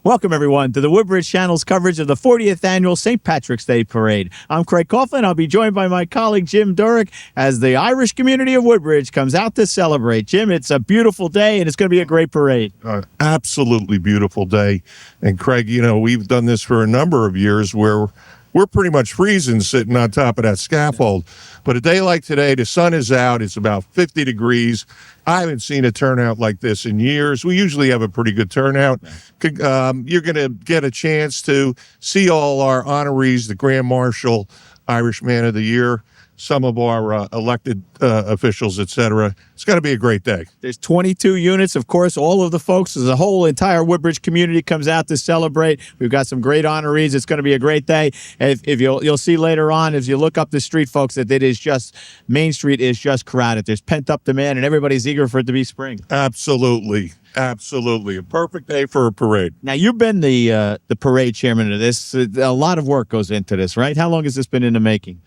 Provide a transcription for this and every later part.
Welcome, everyone, to the Woodbridge Channel's coverage of the 40th Annual St. Patrick's Day Parade. I'm Craig Coughlin. I'll be joined by my colleague, Jim Durick, as the Irish community of Woodbridge comes out to celebrate. Jim, it's a beautiful day, and it's going to be a great parade. Absolutely beautiful day. And, Craig, you know, we've done this for a number of years where we're pretty much freezing sitting on top of that scaffold. But a day like today, the sun is out. It's about 50 degrees. I haven't seen a turnout like this in years. We usually have a pretty good turnout. You're going to get a chance to see all our honorees, the Grand Marshal, Irish Man of the Year, some of our elected officials, etc. It's going to be a great day. There's 22 units. Of course, all of the folks, the whole entire Woodbridge community comes out to celebrate. We've got some great honorees. It's going to be a great day. If you'll see later on, as you look up the street, folks, that it is just, Main Street is just crowded. There's pent-up demand, and everybody's eager for it to be spring. Absolutely. Absolutely. A perfect day for a parade. Now, you've been the parade chairman of this. A lot of work goes into this, right? How long has this been in the making?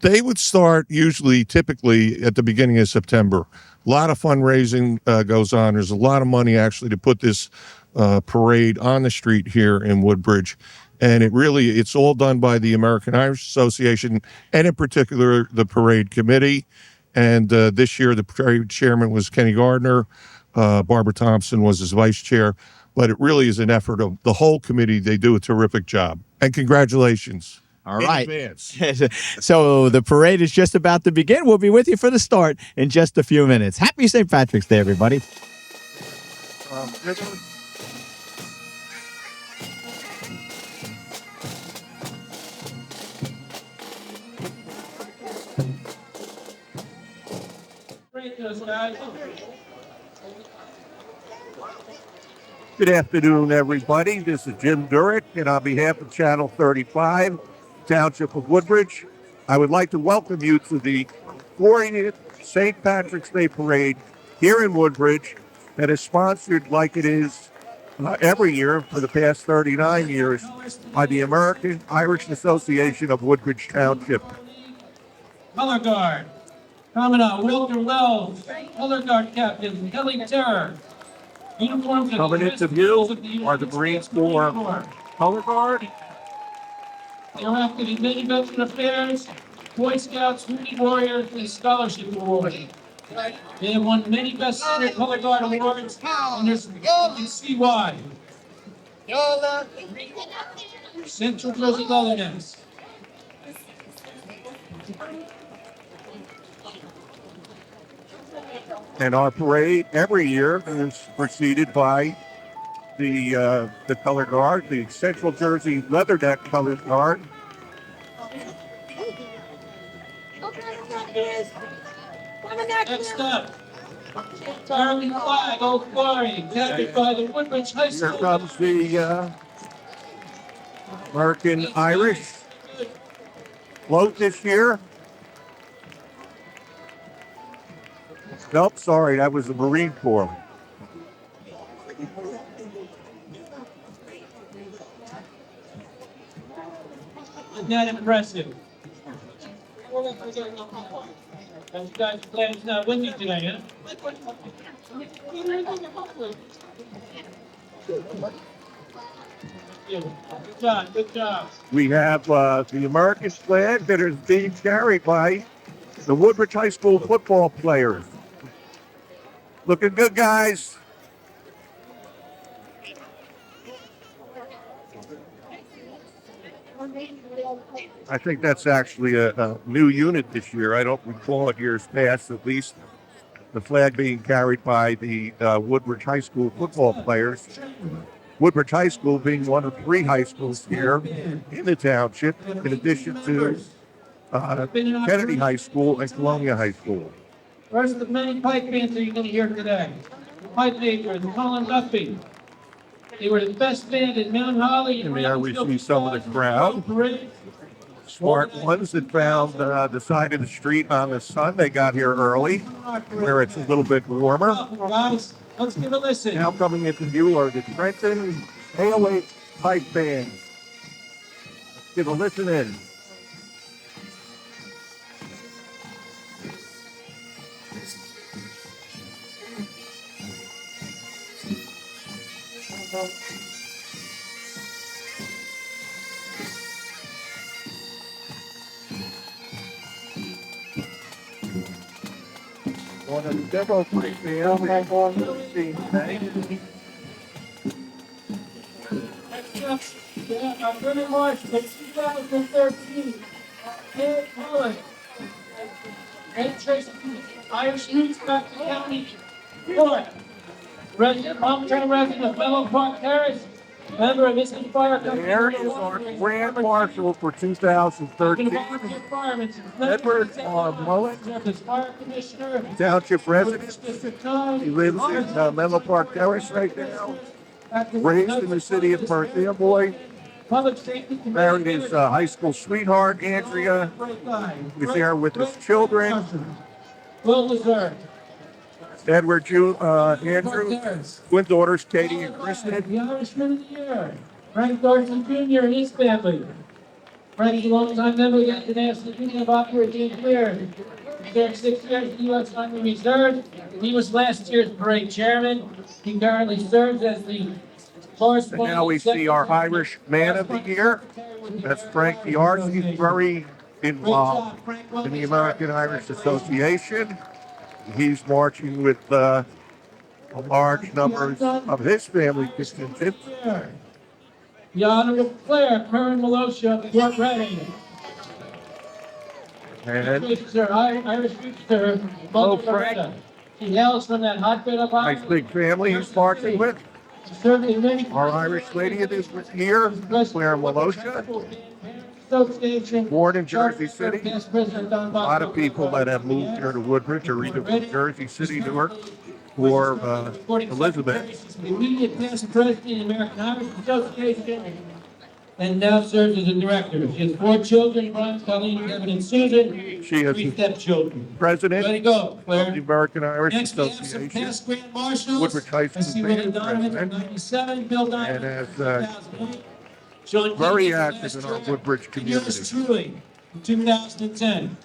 They would start typically at the beginning of September. A lot of fundraising goes on. There's a lot of money actually to put this parade on the street here in Woodbridge. And it's all done by the American Irish Association, and in particular, the parade committee. And this year, the parade chairman was Kenny Gardner. Barbara Thompson was his vice chair. But it really is an effort of the whole committee. They do a terrific job. And congratulations. All right. So the parade is just about to begin. We'll be with you for the start in just a few minutes. Happy St. Patrick's Day, everybody. Good afternoon, everybody. This is Jim Durick, and on behalf of Channel 35, Township of Woodbridge, I would like to welcome you to the 40th St. Patrick's Day Parade here in Woodbridge that is sponsored like it is every year for the past 39 years by the American Irish Association of Woodbridge Township. Color Guard, Commandant Walter Wells, Color Guard Captain Kelly Terror. Uniforms Coming into view are the Marines Corps Color Guard. Thereafter, the many veteran affairs, Boy Scouts, Wounded Warriors, and Scholarship Awards. They have won many Best Senior Color Guard awards, and you can see why. Central Jersey Leathernecks. And our parade every year is preceded by the Color Guard, the Central Jersey Leatherneck Color Guard. Next up, American Flag, Old Quarry, captured by the Woodbridge High School. Here comes the American Irish float this year. Nope, sorry, that was the Marine Corps. Isn't that impressive? You guys are glad it's not windy today, huh? Good job, good job. We have the American flag that is being carried by the Woodbridge High School football players. Looking good, guys. I think that's actually a new unit this year. I don't recall it years past, at least. The flag being carried by the Woodbridge High School football players. Woodbridge High School being one of 3 high schools here in the township, in addition to Kennedy High School and Colonia High School. First of the many pipe bands that you're going to hear today. The pipe makers, Colin Duffy. They were the best band in Mount Holly. And there we see some of the crowd. Smart ones that found the side of the street on the sun. They got here early, where it's a little bit warmer. Guys, let's give a listen. Now coming into view are the Trenton 808 Pipe Band. Let's give a listen in. One of the demo fans on the scene today. Next up, we have our Brother March for 2013. Ed Mullen. Ed Tracy, Irish Roots, Bucks County, Florida. Resident, long-term resident of Menlo Park Terrace, member of Island Fire Company. There is our Grand Marshal for 2013. Edward Mullen, Served as fire commissioner. Township resident. District 9. He lives in Menlo Park Terrace right now. Raised in the city of Perth Amboy. Public safety. Married his high school sweetheart, Andrea. He was there with his children. Well deserved. Edward, Andrew, twin daughters, Katie and Kristen. The Irishman of the Year, Frank Dorsey Jr. and his family. Frank is a longtime member of the International Union of Operating Engineers. He served 6 years in the U.S. Army Reserve. He was last year's parade chairman. He currently serves as the And now we see our Irish Man of the Year. That's Frank Diarse. He's very involved in the American Irish Association. He's marching with a large number of his family contingent. The Honorable Claire Curran Malosha of Fort Reading. And Irish Rooster, Hello, Frank. She hails from that hotbed of nice big family he's marching with. Our Irish lady is here, Claire Malosha. Born in Jersey City. A lot of people that have moved here to Woodbridge or either from Jersey City, Newark, or Elizabeth. Immediate past president of the American Irish Association, and now serves as a director. She has 4 children, Ron, Colleen, Kevin, and Susan. She is 3 stepchildren. president Ready to go, Claire. of the American Irish Next, we have some Association. past grand marshals. Woodbridge High School I see Willie band Donovan, president. 97, Bill Donovan, And as 2008. Sean very Keating, active in our last year. Woodbridge And yours community. truly, in 2010.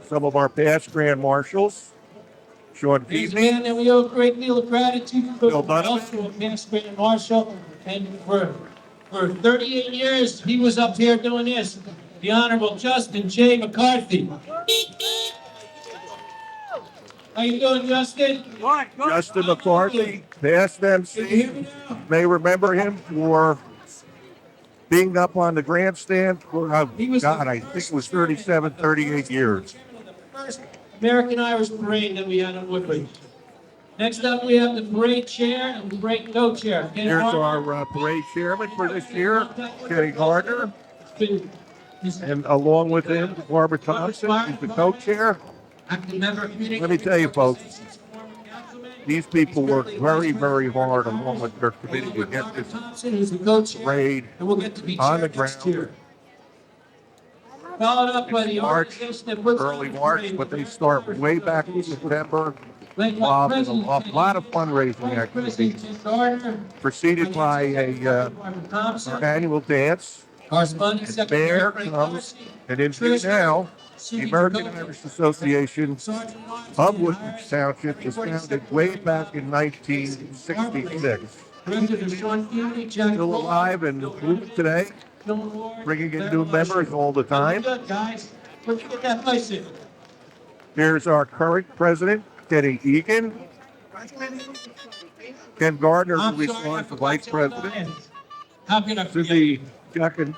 Some of our past grand marshals. Sean He's a Keating, man that we owe a great deal of gratitude for. Bill Donovan. Also a past grand marshal, and for 38 years, he was up here doing this. The Honorable Justin J. McCarthy. How you doing, Justin? Justin McCarthy, past Can you hear me MC. now? May remember him for being up on the grandstand for, I think it was 37, 38 years. First American Irish parade that we had in Woodbridge. Next up, we have the parade chair and the parade co-chair. Ken Here's Harper. our parade chairman for this year, Kenny Gardner, He's and along with him, Barbara Thompson, who's the co-chair. active member of community. Let me tell you, folks, these people work very, very hard along with their committee to get this Thompson, who's the co-chair, parade and we'll get to be on the chair next ground. year. Followed up by the March, organization that puts early on the March, parade. but they start way back in September. Led by Involved in a President lot of fundraising President activities, Tim Gardner, preceded by Barbara Thompson, our annual dance. corresponding And secretary there Frank comes, Dorsey, and into now, the American Irish Association Sergeant of Woodbridge Township was founded way back in 1966. Director Sean Keating, Jack Still alive and moving today, bringing in new members all the time. Good guys, let's get that place in. Here's our current president, Kenny Egan. Ken Gardner, I'm who is sorry, I on for forgot vice to tell president. Lions. How can I To forget? the Jack and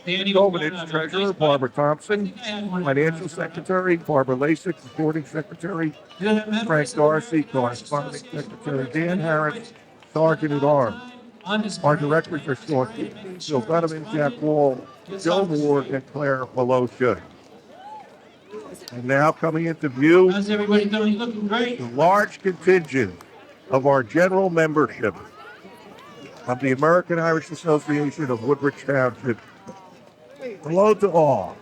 Danny was Gomenich on treasurer, the Barbara Thompson. I had one. Financial secretary, Barbara Lasik, recording secretary, Frank Darcy, corresponding secretary, Dan Harris, sergeant at arms. On this Our directors are Sean Keating, Bill Donovan, Jack Wall, Joe Ward, and Claire Malosha. And now coming into view, How's everybody doing? Looking great. the large contingent of our general membership of the American Irish Association of Woodbridge Township. Hello to all.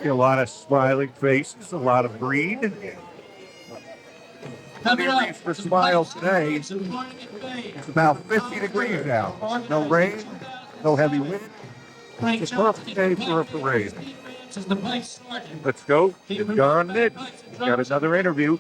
A lot of smiling faces, a lot of green. Coming up, Reason for smiles today. It's a morning at Bay. It's about 50 degrees out. No rain, no heavy wind. Frank It's a perfect day Johnson, for a parade. Since the bike started. Let's go. It's John Nick. Got another interview.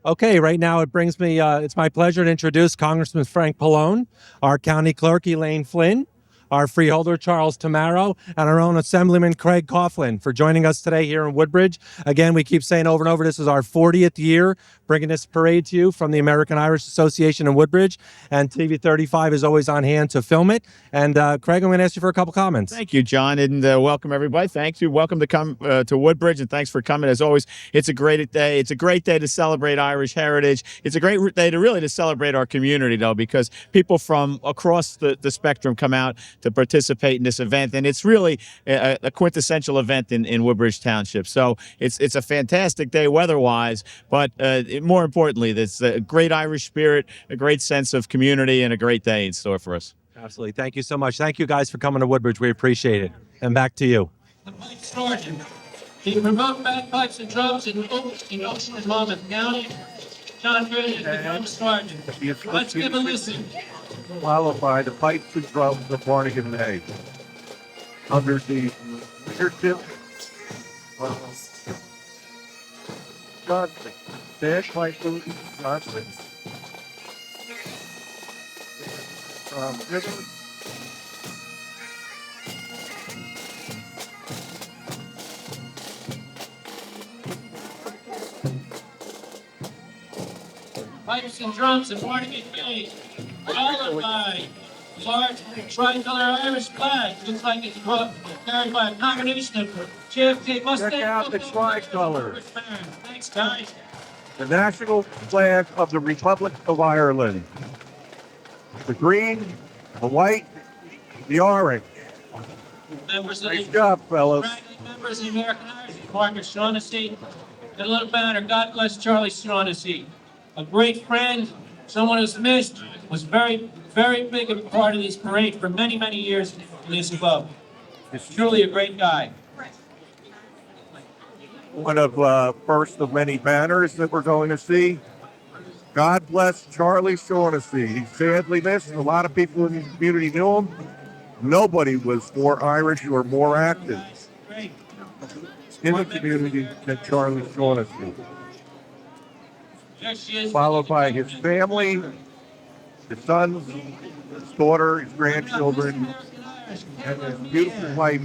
Okay, right now it brings me, it's my pleasure to introduce Congressman Frank Pallone, our County Clerk Elaine Flynn, our freeholder Charles Tamaro, and our own Assemblyman Craig Coughlin for joining us today here in Woodbridge. Again, we keep saying over and over, this is our 40th year bringing this parade to you from the American Irish Association in Woodbridge, and TV 35 is always on hand to film it. And Craig, I'm going to ask you for a couple comments. Thank you, John, and welcome everybody. Thank you. Welcome to come to Woodbridge, and thanks for coming. As always, it's a great day. It's a great day to celebrate Irish heritage. It's a great day to celebrate our community, though, because people from across the spectrum come out to participate in this event, and it's really a quintessential event in Woodbridge Township. So it's a fantastic day weather-wise, but more importantly, there's a great Irish spirit, a great sense of community, and a great day in store for us. Absolutely. Thank you so much. Thank you guys for coming to Woodbridge. We appreciate it. And back to you. The Pipe Sergeant, the remote bagpipes and drums in Ocean and Monmouth County. John Bridges, the drum sergeant. Let's give a listen. Followed by the pipes and drums of Barnegan May. Under the leadership of Johnson. Dash Michael Johnson. River. Pipes and drums and Barnegat Bay, followed by large tricolor Irish flag, looks like it's carried by a combination of JFK Mustang. Check out the tricolor. Thanks, guys. The national flag of the Republic of Ireland. The green, the white, the orange. Members of Nice the job, fellas. ranking members of the American Irish Department, Shaughnessy, and a little banner, God bless Charlie Shaughnessy. A great friend, someone who's missed, was very, very big a part of this parade for many, many years in this club. He's truly a great guy. One of first of many banners that we're going to see. God bless Charlie Shaughnessy. He's sadly missed. A lot of people in the community knew him. Nobody was more Irish or more active Great. in the community than Charlie Shaughnessy. There she is. Followed by his family, his sons, his daughter, his grandchildren, and his beautiful wife,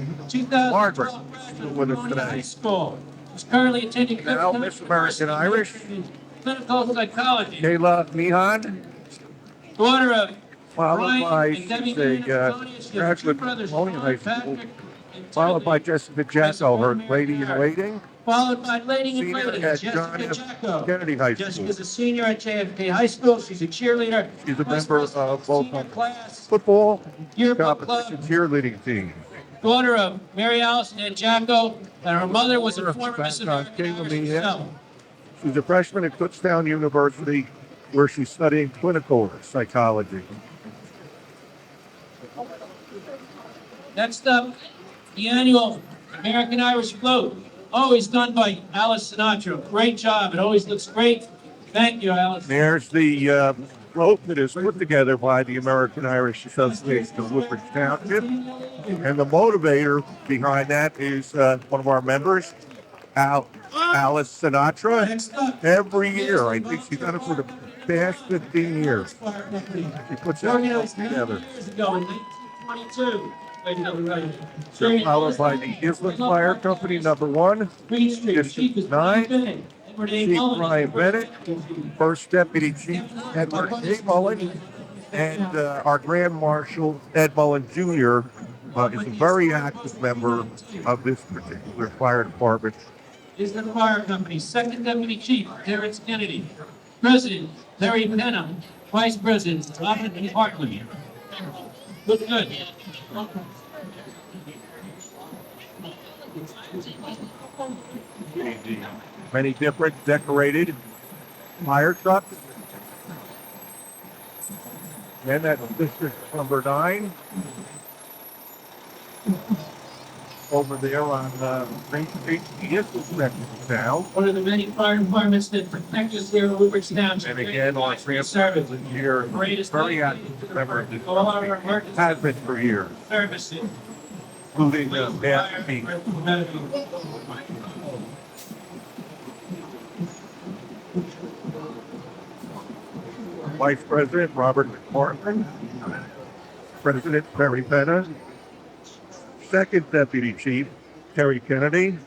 Margaret, who's with us today. School. He's currently attending Now, Miss American Irish, clinical psychology. Kayla Meehan, Daughter of followed Brian by, and Debbie she's a Meehan. She has two graduate brothers, from Colonial High Patrick School, and followed by Timothy. Jessica Jacko, her lady in waiting, Followed by Lady in senior Waiting, at John Jessica F. Jacko. Kennedy High School. Jessica's a senior at JFK High School. She's a cheerleader. She's a Vice member president of both senior class. football Yearbook competition club. cheerleading team. Daughter of Mary Allison and Jacko, and her mother was a Daughter former of Miss Kayla American Irish Meehan. herself. She's a freshman at Kutztown University, where she's studying clinical psychology. Next up, the annual American Irish Float, always done by Alice Sinatra. Great job. It always looks great. Thank you, Alice. There's the float that is put together by the American Irish Association of Woodbridge Township. And the motivator behind that is one of our members, Alice Sinatra. Next up, Every year, I think she's done it for the past 15 years. She puts that float together. years ago in 1922. They're followed by the Island Fire Company, number 1, Green Street, District Chief is 9, Brian Bennett. Edward A. Chief Mullen. Brian Bennett, First Deputy Chief Edward A. Mullen, and our Grand Marshal Ed Mullen Jr. Is a very active member of this particular fire department. Is the fire company. Second Deputy Chief, Terrence Kennedy. President, Terry Penham. Vice President, Robert E. Hartley. Look good. Many different decorated fire trucks. And that's District number 9. Over there on Green Street, the Island section of town. One of the many fire departments that protect us here in Woodbridge Township. And again, our service. transport here, Greatest very life active member of all our emergency has been for years, services. including Master Pete. Vice President Robert McPartland, President Perry Penna, Second Deputy Chief Terry Kennedy,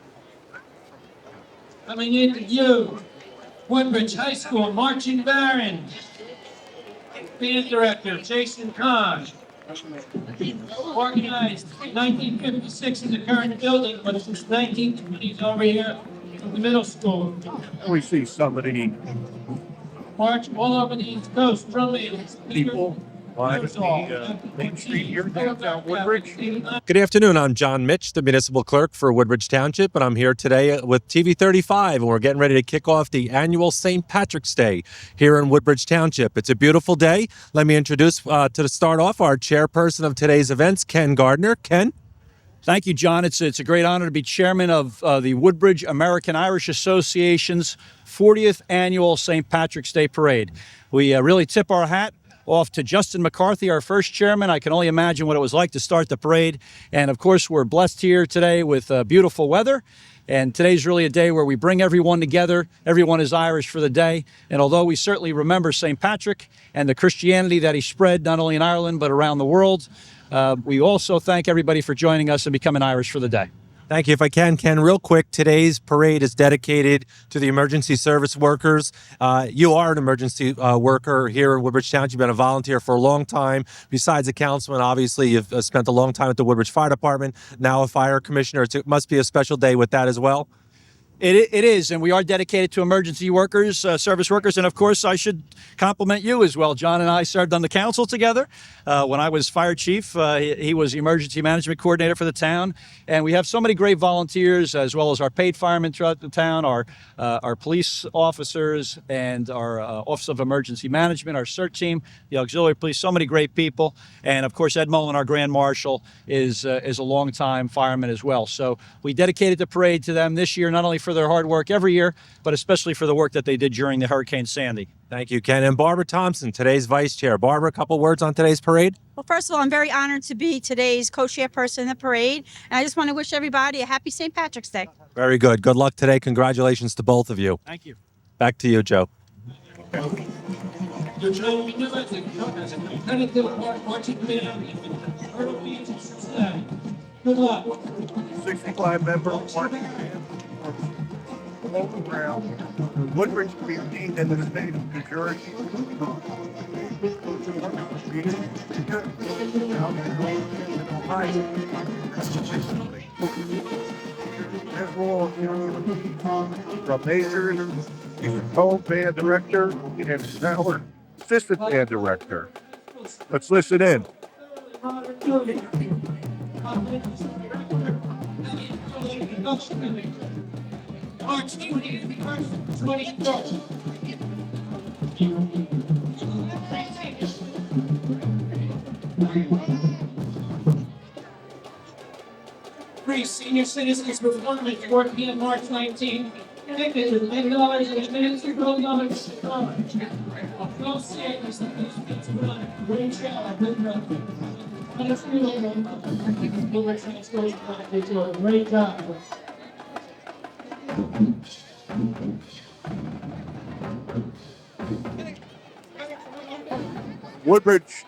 Coming in to you, Woodbridge High School Marching Baron, Band Director Jason Kahn. Organized in 1956 in the current building, but since 1920s over here in the middle school. we see some of the March all over the East Coast, drum bands, people lining the Main Street here downtown Woodbridge. Good afternoon. I'm John Mitch, the municipal clerk for Woodbridge Township, and I'm here today with TV 35, and we're getting ready to kick off the annual St. Patrick's Day here in Woodbridge Township. It's a beautiful day. Let me introduce, to start off, our chairperson of today's events, Ken Gardner. Ken? Thank you, John. It's a great honor to be chairman of the Woodbridge American Irish Association's 40th annual St. Patrick's Day Parade. We really tip our hat off to Justin McCarthy, our first chairman. I can only imagine what it was like to start the parade. And of course, we're blessed here today with beautiful weather. And today's really a day where we bring everyone together. Everyone is Irish for the day. And although we certainly remember St. Patrick and the Christianity that he spread not only in Ireland but around the world, we also thank everybody for joining us and becoming Irish for the day. Thank you. If I can, Ken, real quick, today's parade is dedicated to the emergency service workers. You are an emergency worker here in Woodbridge Township. You've been a volunteer for a long time. Besides a councilman, obviously, you've spent a long time at the Woodbridge Fire Department, now a fire commissioner. It must be a special day with that as well. It is, and we are dedicated to emergency workers, service workers, and of course, I should compliment you as well. John and I served on the council together. When I was fire chief, he was the emergency management coordinator for the town, and we have so many great volunteers, as well as our paid firemen throughout the town, our police officers, and our Office of Emergency Management, our CERT team, the auxiliary police, so many great people, and of course, Ed Mullen, our grand marshal, is a longtime fireman as well. So we dedicated the parade to them this year, not only for their hard work every year, but especially for the work that they did during the Hurricane Sandy. Thank you, Ken. And Barbara Thompson, today's vice chair. Barbara, a couple words on today's parade? Well, first of all, I'm very honored to be today's co-chairperson of the parade, and I just want to wish everybody a happy St. Patrick's Day. Very good. Good luck today. Congratulations to both of you. Thank you. Back to you, Joe. You're trying to be new as a competitive marching band in Myrtle Beach and Cincinnati. Good luck. 65-member marching band from all around Woodbridge community and the state of New Jersey. From Majors, he's a co-band director and now our assistant band director. Let's listen in. March 21st. Free senior citizens performance 4 p.m. March 19th. Tickets are $10 and advance are $12. Go see it. Great job. Good job. Great job. Woodbridge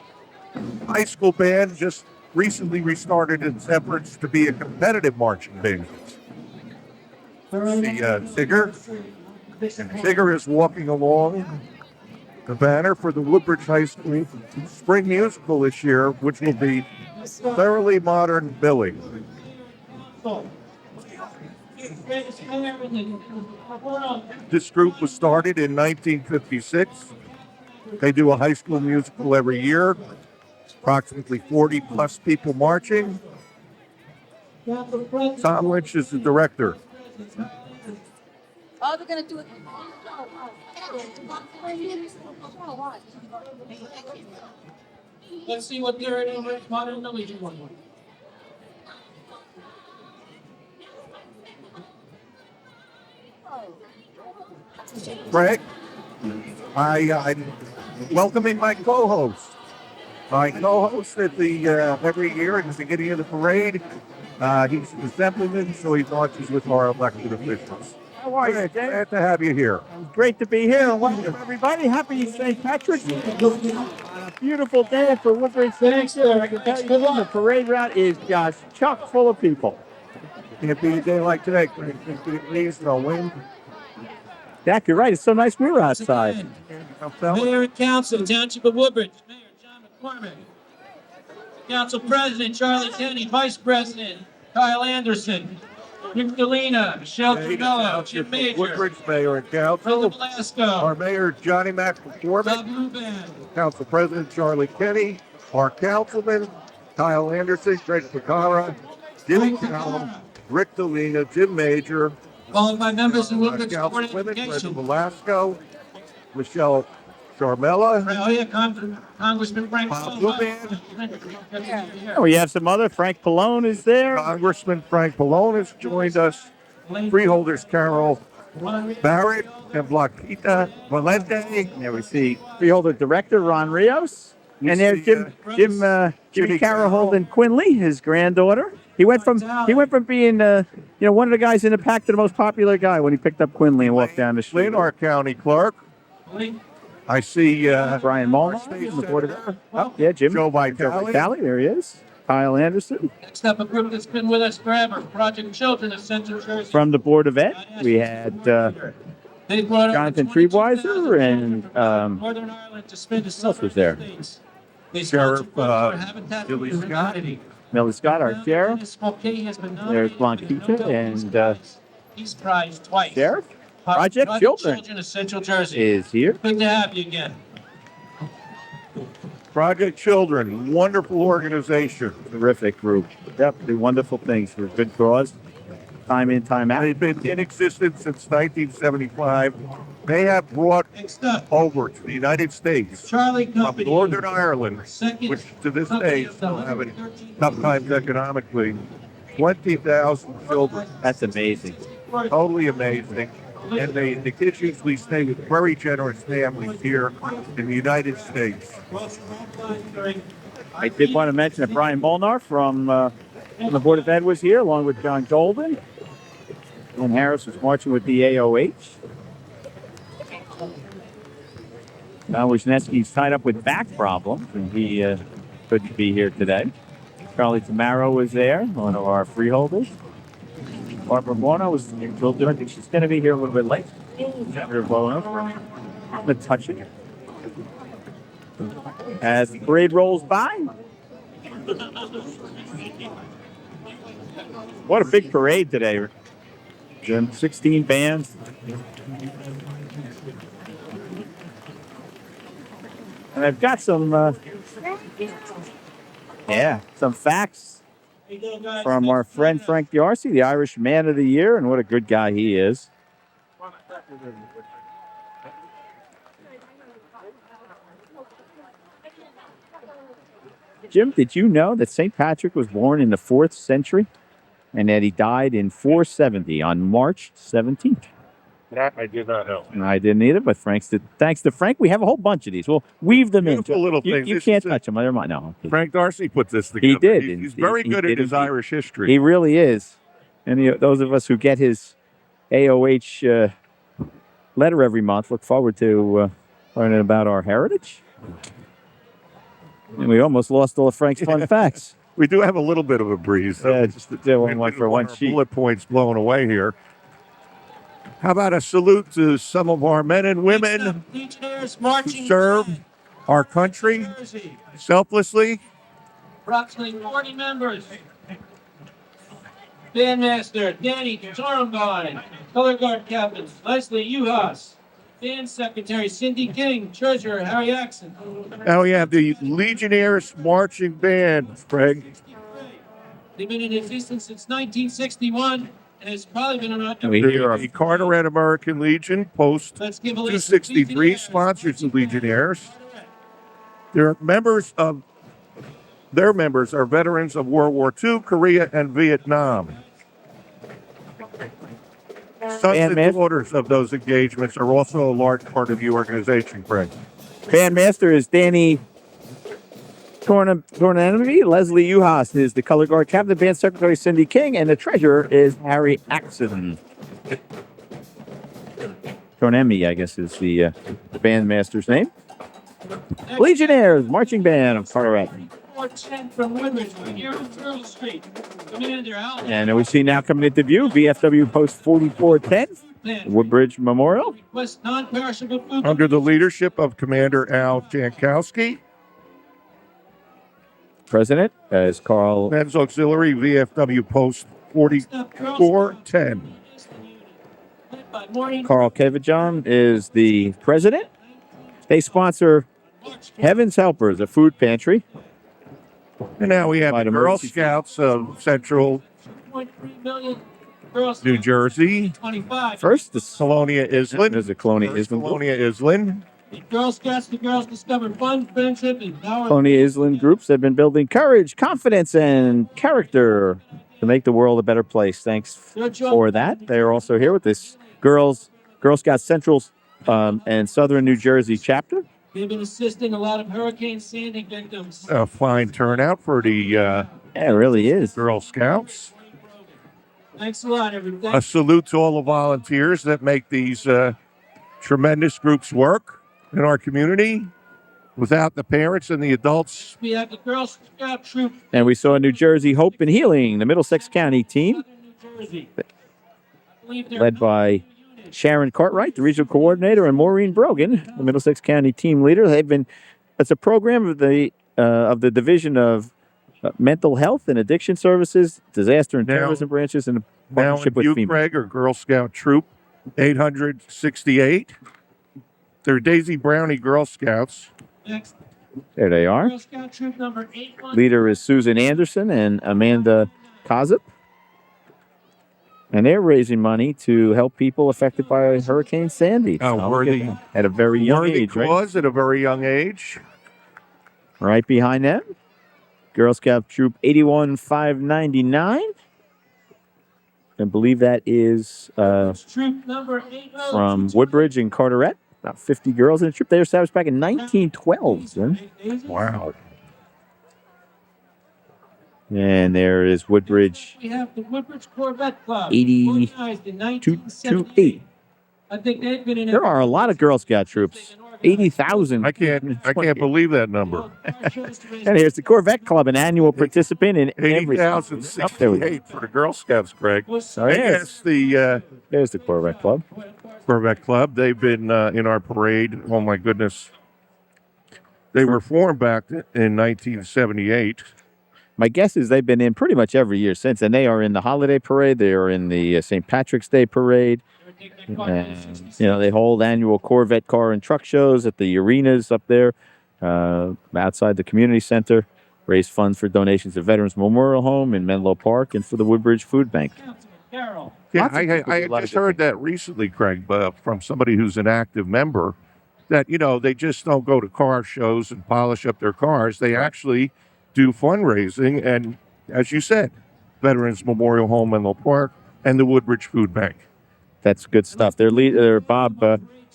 High School Band just recently restarted its efforts to be a competitive marching band. See Tigger. And Tigger is walking along the banner for the Woodbridge High School Spring Musical this year, which will be thoroughly modern billing. This group was started in 1956. They do a high school musical every year. Approximately 40 plus people marching. Tom Lynch is the director. Oh, they're going to do it. Let's see what they're in modern knowledge you want. Greg, I'm welcoming my co-host. My co-host at the every year at the beginning of the parade. He's an assemblyman, so he marches with our elected officials. How are you, Dave? Glad to have you here. Great to be here. And welcome, everybody. Happy St. Patrick's Day. A beautiful day for Woodbridge. Thanks, sir. I can tell you, the parade route is just chock full of people. Can't be a day like today. 50 degrees, no wind. Dak, you're right. It's so nice we were outside. Mayor and Council, Township of Woodbridge. Mayor John McCormick. Council President Charlie Kenny. Vice President Kyle Anderson. Rick Delina, Michelle Tremello, Jim Major. Woodbridge Mayor and Brother Council. Blasco. Our Mayor Johnny McCormick. Bob Ruban. Council President Charlie Kenny. Our Councilman Kyle Anderson, Greg Picara, Jimmy Callum, Rick Delina, Jim Major. Followed by members of Woodbridge Board of Councilwomen, Brenda Education. Velasco, Michelle Charmella, Oh yeah, Congressman Frank Bob Pallone. Oh, we have some other. Frank Pallone is there. Congressman Frank Pallone has joined us, freeholders Carol Barrett and Blanquita Valente. There we see Freeholder Director Ron Rios. You And there's see, Jimmy Jimmy Carroll Carroll. Holden Quinley, his granddaughter. He went from being one of the guys in the pack to the most popular guy when he picked up Quinley and walked down the street. Lynn, our county clerk. I see Brian Molnar State from the Board of Senator Oh, yeah, Jim. Joe Vitale. Vitale, there he is. Kyle Anderson. Next up, a group that's been with us forever, Project Children of Central Jersey. From the Board of Ed, we had They brought over Jonathan 22,000 Treebweiser and from Northern Ireland to spend a summer was there? in the States. They Sheriff, sponsored for Habitat Billy for Scott. Humanity. Millie Scott, our sheriff. Dennis Mulcahy has been There's nominated for the Blanquita Nobel and Peace Prize twice. Sheriff. Project Children of Central Jersey. is here. Good to have you again. Project Children, wonderful organization. Terrific group. Yep, do wonderful things for a good cause. Time in, time out. They've been in existence since 1975. They have brought Next up, over to the United States Charlie from Company. Northern Ireland, Second which to this company day of the still having 113 tough times economically, 20,000 children. That's amazing. Totally amazing. And the kids usually stay with very generous families here in the United States. I did want to mention that Brian Molnar from the Board of Ed was here, along with John Golden. And Harris was marching with the AOH. Now Wisniewski's tied up with back problems, and he couldn't be here today. Charlie Tamaro was there, one of our freeholders. Barbara Bono was I think she's going to be here a little bit late. Senator Bono from the touching. As the parade rolls by. What a big parade today, Jim. 16 bands. And I've got some, some facts from our friend Frank D'Arcy, the Irish Man of the Year, and what a good guy he is. Jim, did you know that St. Patrick was born in the 4th century and that he died in 470 on March 17th? That I did not know. And I didn't either, but thanks to Frank, we have a whole bunch of these. We'll weave them in. Beautiful little You, things. you This can't is touch them. Never mind. No. Frank D'Arcy put this together. He did. He's very He good did at his indeed. Irish history. He really is. And those of us who get his AOH letter every month look forward to learning about our heritage. And we almost lost all of Frank's fun facts. We do have a little bit of a breeze. Yeah, just one We for one our sheet. bullet points blown away here. How about a salute to some of our men and women Legionnaires who marching serve band, our country Jersey. selflessly? Approximately 40 members. Bandmaster Danny Torrenbein, Color Guard Captain Leslie Uhas, Band Secretary Cindy King, Treasurer Harry Axon. Now we have the Legionnaires Marching Band, Craig. They've been in existence since 1961, and it's probably been around. And we hear The Carteret American Legion, Post Let's give a list of 263, Legionnaires. sponsors the Legionnaires. Their members are veterans of World War II, Korea, and Vietnam. Sons and Bandmaster. daughters of those engagements are also a large part of the organization, Craig. Bandmaster is Danny Tornenemy. Leslie Uhas is the color guard captain. Band secretary Cindy King, and the treasurer is Harry Axon. Tonemi, I guess is the bandmaster's name. Legionnaires Marching Band of Carteret. 410 from Woodbridge, here on Turtle Street. Commander Al. And we see now coming into view VFW Post 4410, Woodbridge Memorial. Request non-perishable food. Under the leadership of Commander Al Jankowski, President is Carl. Men's Auxiliary VFW Post 4410. Carl Kevajon is the president. They sponsor Heaven's Helpers, a food pantry. And now we have By the the Girl Mercy- Scouts of Central 2.3 million Girl New Scouts, Jersey. 25. First, this Colonia Island. there's a Colonia First Island group. Colonia Island. The Girl Scouts, the girls discover fun, friendship, and power. Colonia Island groups have been building courage, confidence, and character to make the world a better place. Thanks for that. They are also here with this Girl Scout Central and Southern New Jersey chapter. They've been assisting a lot of Hurricane Sandy victims. A fine turnout for the Yeah, it really is. Girl Scouts. Thanks a lot, everybody. A salute to all the volunteers that make these tremendous groups work in our community. Without the parents and the adults, We have the Girl Scout troop, And we saw New Jersey Hope and Healing, the Middlesex County team, Southern New Jersey. I believe they're led by Sharon Cartwright, the regional coordinator, and Maureen Brogan, the Middlesex County team leader. It's a program of the Division of Mental Health and Addiction Services, Disaster and Now- Terrorism branches, and a now in partnership with View FEMA. Craig or Girl Scout Troop 868. They're Daisy Brownie Girl Scouts. next. There they are. Girl Scout troop number 81. Leader is Susan Anderson and Amanda Kozub. And they're raising money to help people affected by Hurricane Sandy. Oh, So worthy- look at that. At a very young Worthy age, right? cause at a very young age. Right behind them, Girl Scout Troop 81599. I believe that is Troop number 80. from Woodbridge and Carteret. About 50 girls in the troop. They were established back in 1912. Son. Wow. And there is Woodbridge We have the Woodbridge Corvette Club. 80 organized in 228. 1978. I think they've been in There are a lot of Girl Scout troops. 80,000. I can't believe that number. And here's the Corvette Club, an annual participant in every. Up there we go. 80,068 for the Girl Scouts, Craig. Oh, And yes. yes, the There's the Corvette Club. Corvette Club. They've been in our parade. Oh my goodness. They were formed back in 1978. My guess is they've been in pretty much every year since, and they are in the holiday parade. They are in the St. Patrick's Day parade. And, they hold annual Corvette car and truck shows at the arenas up there outside the community center. Raise funds for donations to Veterans Memorial Home in Menlo Park and for the Woodbridge Food Bank. Carol. Yeah, Lots of people do I a lot of just heard that recently, Craig, from somebody who's an active member, that, they just don't go to car shows and polish up their cars. They actually do fundraising. And as you said, Veterans Memorial Home Menlo Park and the Woodbridge Food Bank. That's good stuff. Their leader, Bob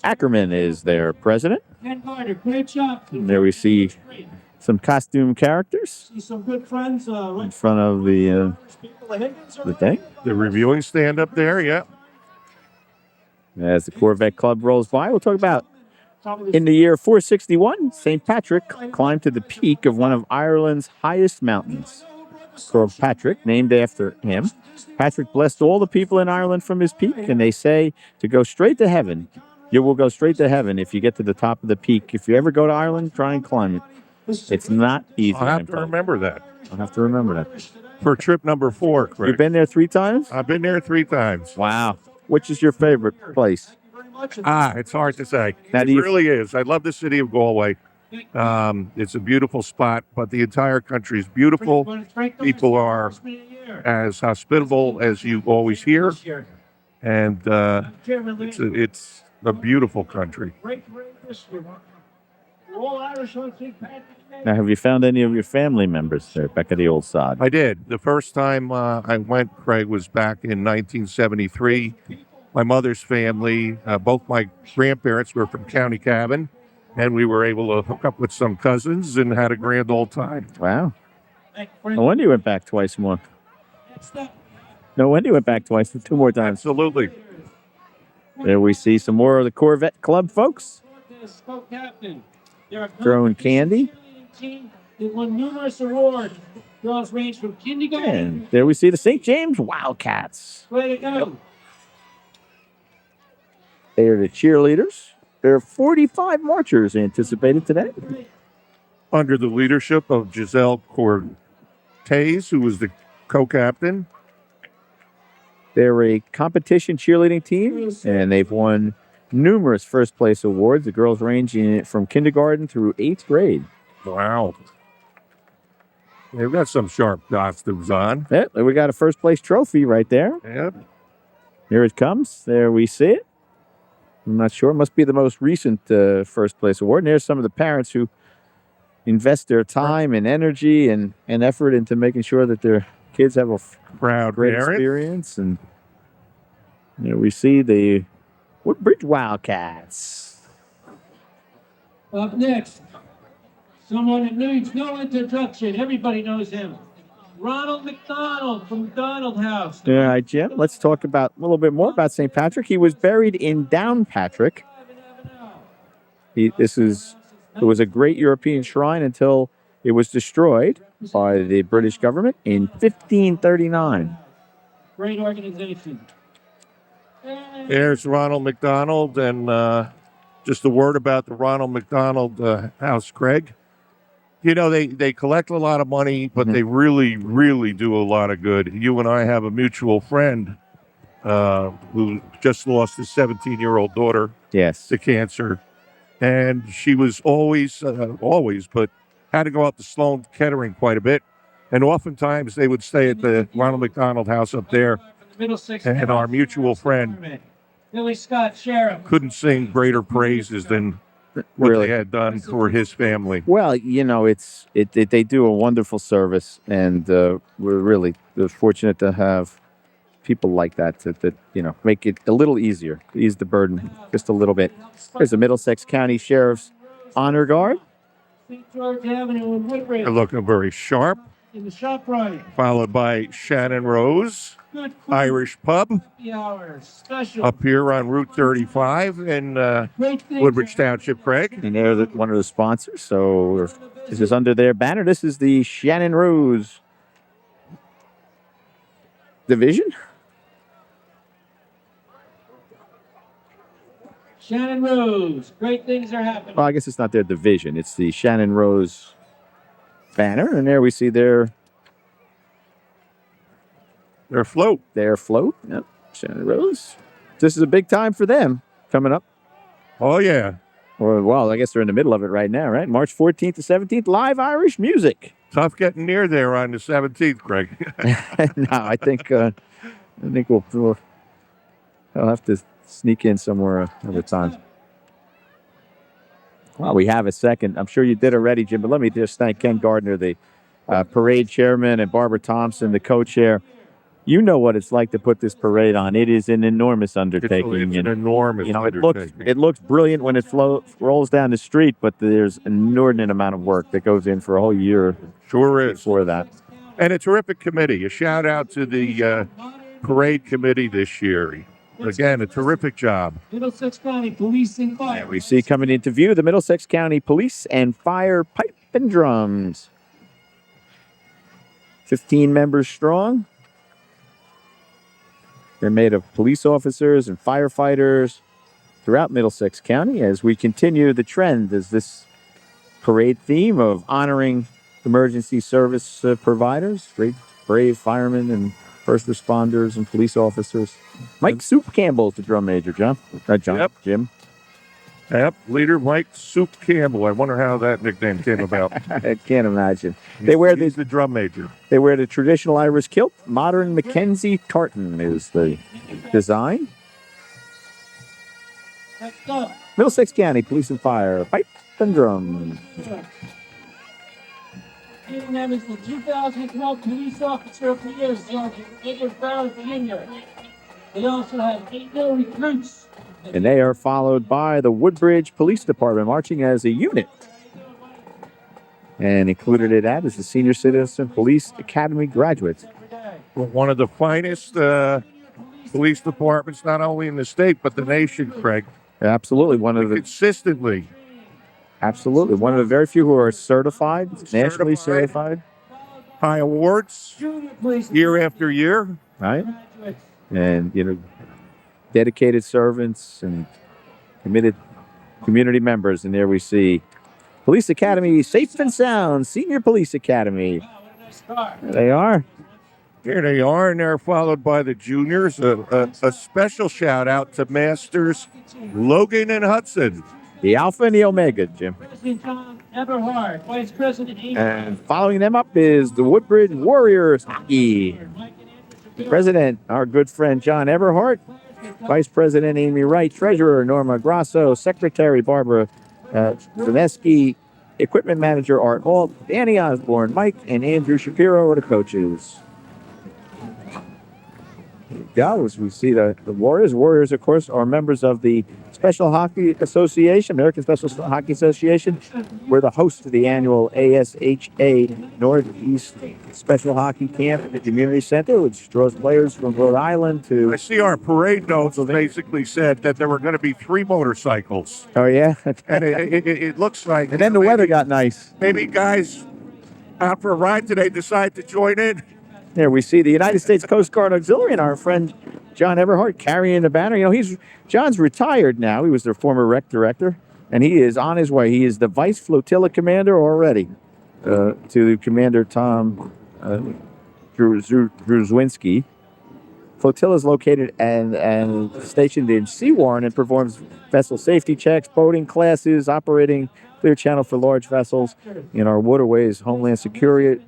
Ackerman, is their president. Ken Carter, great job. And there we see some costume characters See some good friends. in Right front of the people of Higgins are thing. The reviewing stand up there, yeah. As the Corvette Club rolls by, we'll talk about in the year 461, St. Patrick climbed to the peak of one of Ireland's highest mountains. Patrick, named after him. Patrick blessed all the people in Ireland from his peak, and they say to go straight to heaven. You will go straight to heaven if you get to the top of the peak. If you ever go to Ireland, try and climb it. It's not easy. I'll have to remember that. I'll have to remember that. For trip number 4, Craig. You've been there 3 times? I've been there 3 times. Wow. Which is your favorite place? It's hard to say. Now, It do you- really is. I love the city of Galway. It's a beautiful spot, but the entire country is beautiful. People are as hospitable as you always hear, and it's a beautiful country. Now, have you found any of your family members there back at the old sod? I did. The first time I went, Craig, was back in 1973. My mother's family, both my grandparents were from County Cabin, and we were able to hook up with some cousins and had a grand old time. Wow. No wonder you went back twice more. No wonder you went back twice, 2 more times. Absolutely. There we see some more of the Corvette Club folks Co-captain. They're a throwing candy. cheerleading team. They won numerous awards. Girls range from kindergarten. And there we see the St. James Wildcats. Way to go. They are the cheerleaders. There are 45 marchers anticipated today. Under the leadership of Giselle Cortez, who was the co-captain. They're a competition cheerleading team, and they've won numerous first place awards. The girls range from kindergarten through 8th grade. Wow. They've got some sharp costumes on. Yeah, we got a first place trophy right there. Yep. Here it comes. There we see it. I'm not sure. It must be the most recent first place award. And there's some of the parents who invest their time and energy and effort into making sure that their kids have a Proud great parent. experience. And there we see the Woodbridge Wildcats. Up next, someone that needs no introduction. Everybody knows him. Ronald McDonald from McDonald House. All right, Jim, let's talk about a little bit more about St. Patrick. He was buried in Downpatrick. It was a great European shrine until it was destroyed by the British government in 1539. Great organization. There's Ronald McDonald, and just a word about the Ronald McDonald House, Craig. You know, they collect a lot of money, but they really, really do a lot of good. You and I have a mutual friend who just lost his 17-year-old daughter Yes. to cancer. And she was always, but had to go up to Sloan Kettering quite a bit. And oftentimes they would stay at the Ronald McDonald House up there. And our mutual friend Billy Scott, Sheriff. couldn't sing greater praises than what Really? they had done for his family. Well, you know, they do a wonderful service, and we're fortunate to have people like that to make it a little easier, ease the burden just a little bit. There's the Middlesex County Sheriff's Honor Guard. St. George Avenue in Woodbridge. They're looking very sharp, In the shop right. followed by Shannon Rose Good Irish Pub happy hours. Special. up here on Route 35 in Great things Woodbridge are Township, Craig. And they're one of the sponsors, so this is under their banner. This is the Shannon Rose Division. Shannon Rose. Great things are happening. Well, I guess it's not their division. It's the Shannon Rose banner. And there we see their Float. float. Yep, Shannon Rose. This is a big time for them coming up. Oh, yeah. Or, well, I guess they're in the middle of it right now, right? March 14th to 17th, live Irish music. Tough getting near there on the 17th, Craig. No, I think we'll I'll have to sneak in somewhere other time. Well, we have a second. I'm sure you did already, Jim, but let me just thank Ken Gardner, the parade chairman, and Barbara Thompson, the co-chair. You know what it's like to put this parade on. It is an enormous undertaking. It's an enormous undertaking. It looks brilliant when it rolls down the street, but there's an inordinate amount of work that goes in for a whole year. Sure is. For that. And a terrific committee. A shout out to the parade committee this year. Again, a terrific job. Middlesex County Police and Fire. We see coming into view the Middlesex County Police and Fire Pipe and Drums. 15 members strong. They're made of police officers and firefighters throughout Middlesex County as we continue the trend as this parade theme of honoring emergency service providers, great brave firemen and first responders and police officers. Mike Soup Campbell's the drum major, John. Yep. Jim. Yep, leader Mike Soup Campbell. I wonder how that nickname came about. I can't imagine. They wear He's the drum major. They wear the traditional Irish kilt. Modern Mackenzie tartan is the design. Let's go. Middlesex County Police and Fire, pipe and drum. Leading them is the 2012 Police Officer of the Year, Sergeant Edward Barrett Jr. They also have 8 new recruits. And they are followed by the Woodbridge Police Department marching as a unit. And included in that is the Senior Citizen Police Academy graduates. One of the finest police departments, not only in the state, but the nation, Craig. Absolutely. One of the Consistently. Absolutely. One of the very few who are certified, nationally certified. High awards year after year. Right? And, dedicated servants and committed community members. And there we see Police Academy, Safe and Sound, Senior Police Academy. There they are. Here they are, and they're followed by the juniors. A special shout out to Masters Logan and Hudson. The Alpha and the Omega, Jim. President John Everhart, Vice President Amy. And following them up is the Woodbridge Warriors hockey. President, our good friend John Everhart. Vice President Amy Wright. Treasurer Norma Grasso. Secretary Barbara Zaneski. Equipment Manager Art Hall. Danny Osborne, Mike, and Andrew Shapiro are the coaches. As we see the Warriors. Warriors, of course, are members of the Special Hockey Association, American Special Hockey Association. We're the host of the annual ASHA Northeast Special Hockey Camp at the Community Center, which draws players from Rhode Island to... I see our parade notes basically said that there were going to be 3 motorcycles. Oh, yeah? And it looks like... And then the weather got nice. Maybe guys out for a ride today decide to join in. There we see the United States Coast Guard Auxiliary and our friend John Everhart carrying the banner. John's retired now. He was their former rec director, and he is on his way. He is the Vice Flotilla Commander already to Commander Tom Druzwinski. Flotilla is located and stationed in Seawarren and performs vessel safety checks, boating classes, operating clear channel for large vessels in our waterways, Homeland Security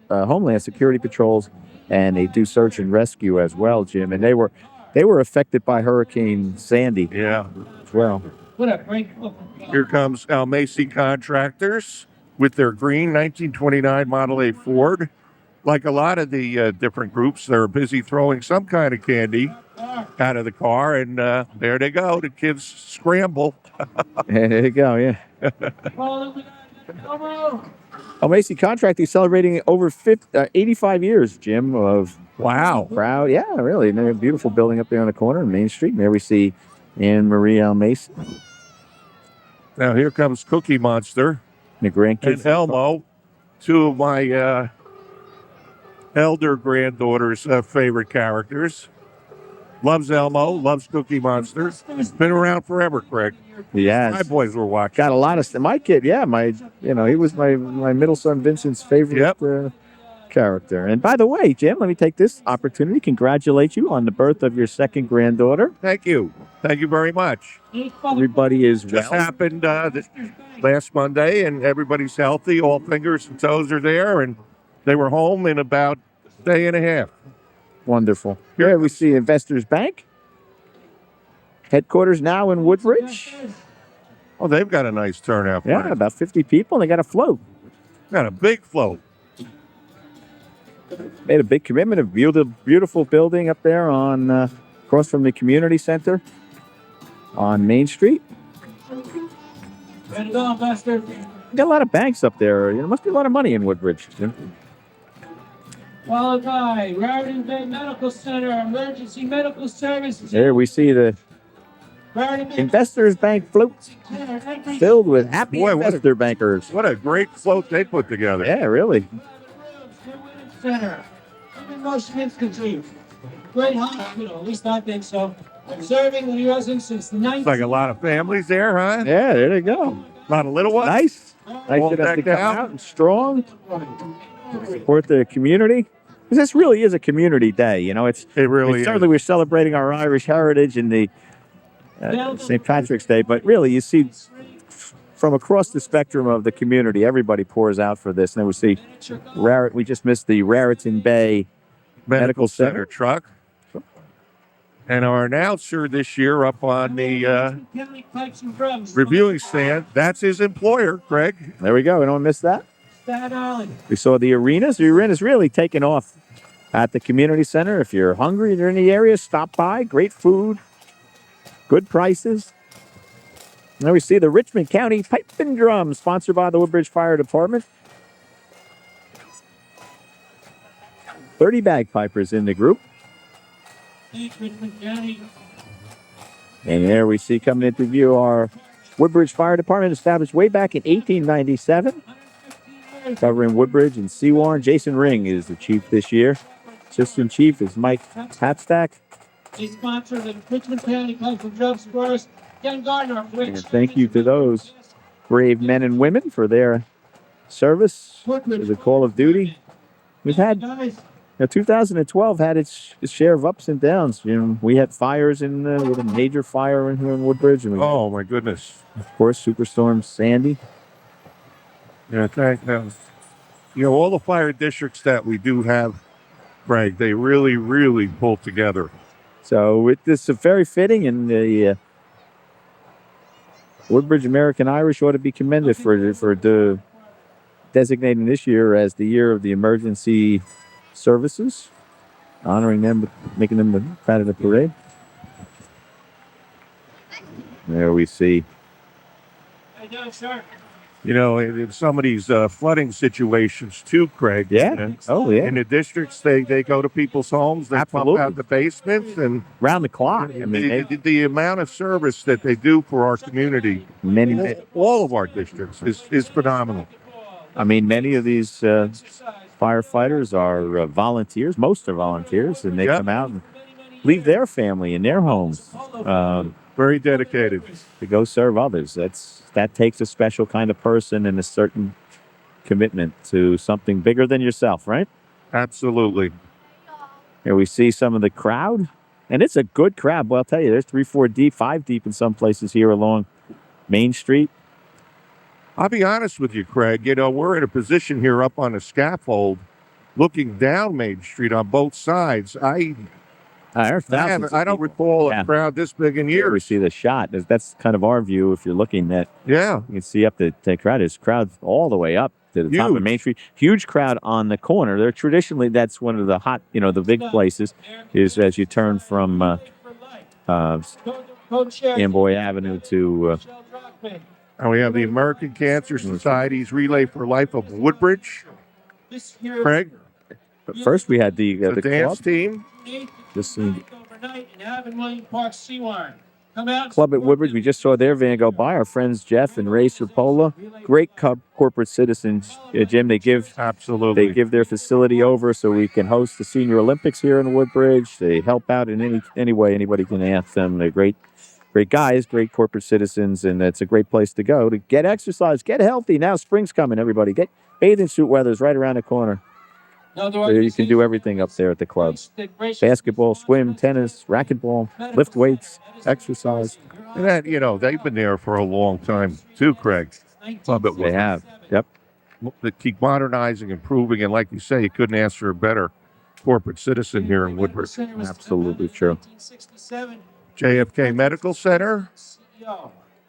patrols, and they do search and rescue as well, Jim. And they were affected by Hurricane Sandy. Yeah. As well. What a great look. Here comes Macy Contractors with their green 1929 Model A Ford. Like a lot of the different groups, they're busy throwing some kind of candy out of the car, and there they go. The kids scramble. There you go, yeah. Macy Contracting celebrating over 85 years, Jim, of Wow. proud. Yeah, really. And a beautiful building up there on the corner of Main Street. And there we see Anne Marie Macy. Now here comes Cookie Monster The grandkids. and Elmo, 2 of my elder granddaughter's favorite characters. Loves Elmo, loves Cookie Monster. Been around forever, Craig. Yes. My boys were watching. Got a lot of my kid, yeah, he was my middle son Vincent's favorite character. And by the way, Jim, let me take this opportunity to congratulate you on the birth of your second granddaughter. Thank you. Thank you very much. Everybody is Just well. happened this last Monday, and everybody's healthy. All fingers and toes are there, and they were home in about a day and a half. Wonderful. Here we see Investors Bank. Headquarters now in Woodbridge. Oh, they've got a nice turnout. Yeah, about 50 people. And they got a float. Got a big float. Made a big commitment. A beautiful building up there on across from the community center on Main Street. Ready to go, Buster. Got a lot of banks up there. There must be a lot of money in Woodbridge. Followed by Raritan Bay Medical Center, Emergency Medical Services. There we see the Raritan Bay Investors Bank float filled with happy investor bankers. What a great float they put together. Yeah, really. Center, Human Motion Institute, great hospital, at least I think so. Serving the residents since the 19th. Like a lot of families there, huh? Yeah, there they go. A lot of little ones. Nice. Nice All to have to decked come out. out and strong. Support the community. Because this really is a community day. It really is. Certainly we're celebrating our Irish heritage in the St. Patrick's Day, but really you see from across the spectrum of the community, everybody pours out for this. And then we see we just missed the Raritan Bay Medical Center truck. And our announcer this year up on the reviewing stand, that's his employer, Craig. There we go. We don't miss that. Staten Island. We saw the arenas. The arena's really taken off at the community center. If you're hungry, you're in the area, stop by. Great food, good prices. Now we see the Richmond County Pipe and Drum, sponsored by the Woodbridge Fire Department. 30 bagpipers in the group. Richmond County. And there we see coming into view our Woodbridge Fire Department, established way back in 1897, covering Woodbridge and Seawarren. Jason Ring is the chief this year. Assistant chief is Mike Hatstack. A sponsor of the Richmond County Club for Drug Sports. Ken Gardner of which. And thank you to those brave men and women for their service to the call of duty. We've had, 2012 had its share of ups and downs. We had fires we had a major fire in here in Woodbridge, and Oh my goodness. of course, Superstorm Sandy. Yeah, thank you. All the fire districts that we do have, Craig, they really, really pull together. So this is very fitting, and the Woodbridge American Irish ought to be commended for designating this year as the year of the emergency services, honoring them, making them the part of the parade. There we see. Hey, no, sir. In some of these flooding situations too, Craig. Yeah. Oh, yeah. In the districts, they go to people's homes, they Absolutely. pump out the basements, and Round the clock. I mean, the amount of service that they do for our community, many. all of our districts, is phenomenal. I mean, many of these firefighters are volunteers. Most are volunteers, and they Yep. come out and leave their family and their homes Very dedicated. to go serve others. That takes a special kind of person and a certain commitment to something bigger than yourself, right? Absolutely. Here we see some of the crowd, and it's a good crowd. Well, I'll tell you, there's 3, 4 deep, 5 deep in some places here along Main Street. I'll be honest with you, Craig. We're in a position here up on the scaffold, looking down Main Street on both sides. There's thousands. I don't recall Yeah. a crowd this big in Here we years. see the shot. That's kind of our view. If you're looking at, Yeah. you can see up the crowd. There's crowds all the way up to the top of Huge. Main Street. Huge crowd on the corner. They're traditionally, that's one of the hot, the big places is as you turn from Amboy Avenue to And we have the American Cancer Society's Relay for Life of Woodbridge. Craig, but first we had the the dance club. team. This Overnight in Haven William Park, Seawarren. Come out. club at Woodbridge. We just saw their van go by. Our friends Jeff and Ray Serpola, great corporate citizens. Jim, they give Absolutely. their facility over so we can host the Senior Olympics here in Woodbridge. They help out in any way anybody can ask them. They're great guys, great corporate citizens, and it's a great place to go to get exercise, get healthy. Now spring's coming, everybody. Get bathing suit weather's right around the corner. So you can do everything up there at the club. Basketball, swim, tennis, racquetball, lift weights, exercise. And that, they've been there for a long time too, Craig. Club at They have. Yep. They keep modernizing, improving, and like you say, you couldn't ask for a better corporate citizen here in Woodbridge. Absolutely true. JFK Medical Center